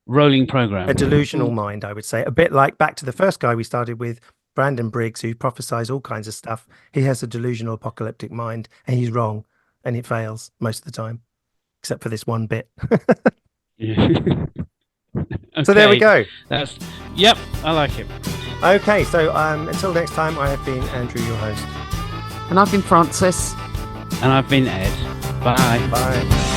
Rolling program. A delusional mind, I would say. A bit like back to the first guy we started with, Brandon Briggs, who prophesies all kinds of stuff. He has a delusional apocalyptic mind, and he's wrong, and it fails most of the time, except for this one bit. Okay. So there we go. Yep, I like it. Okay, so until next time, I have been Andrew, your host. And I've been Francis. And I've been Ed. Bye. Bye.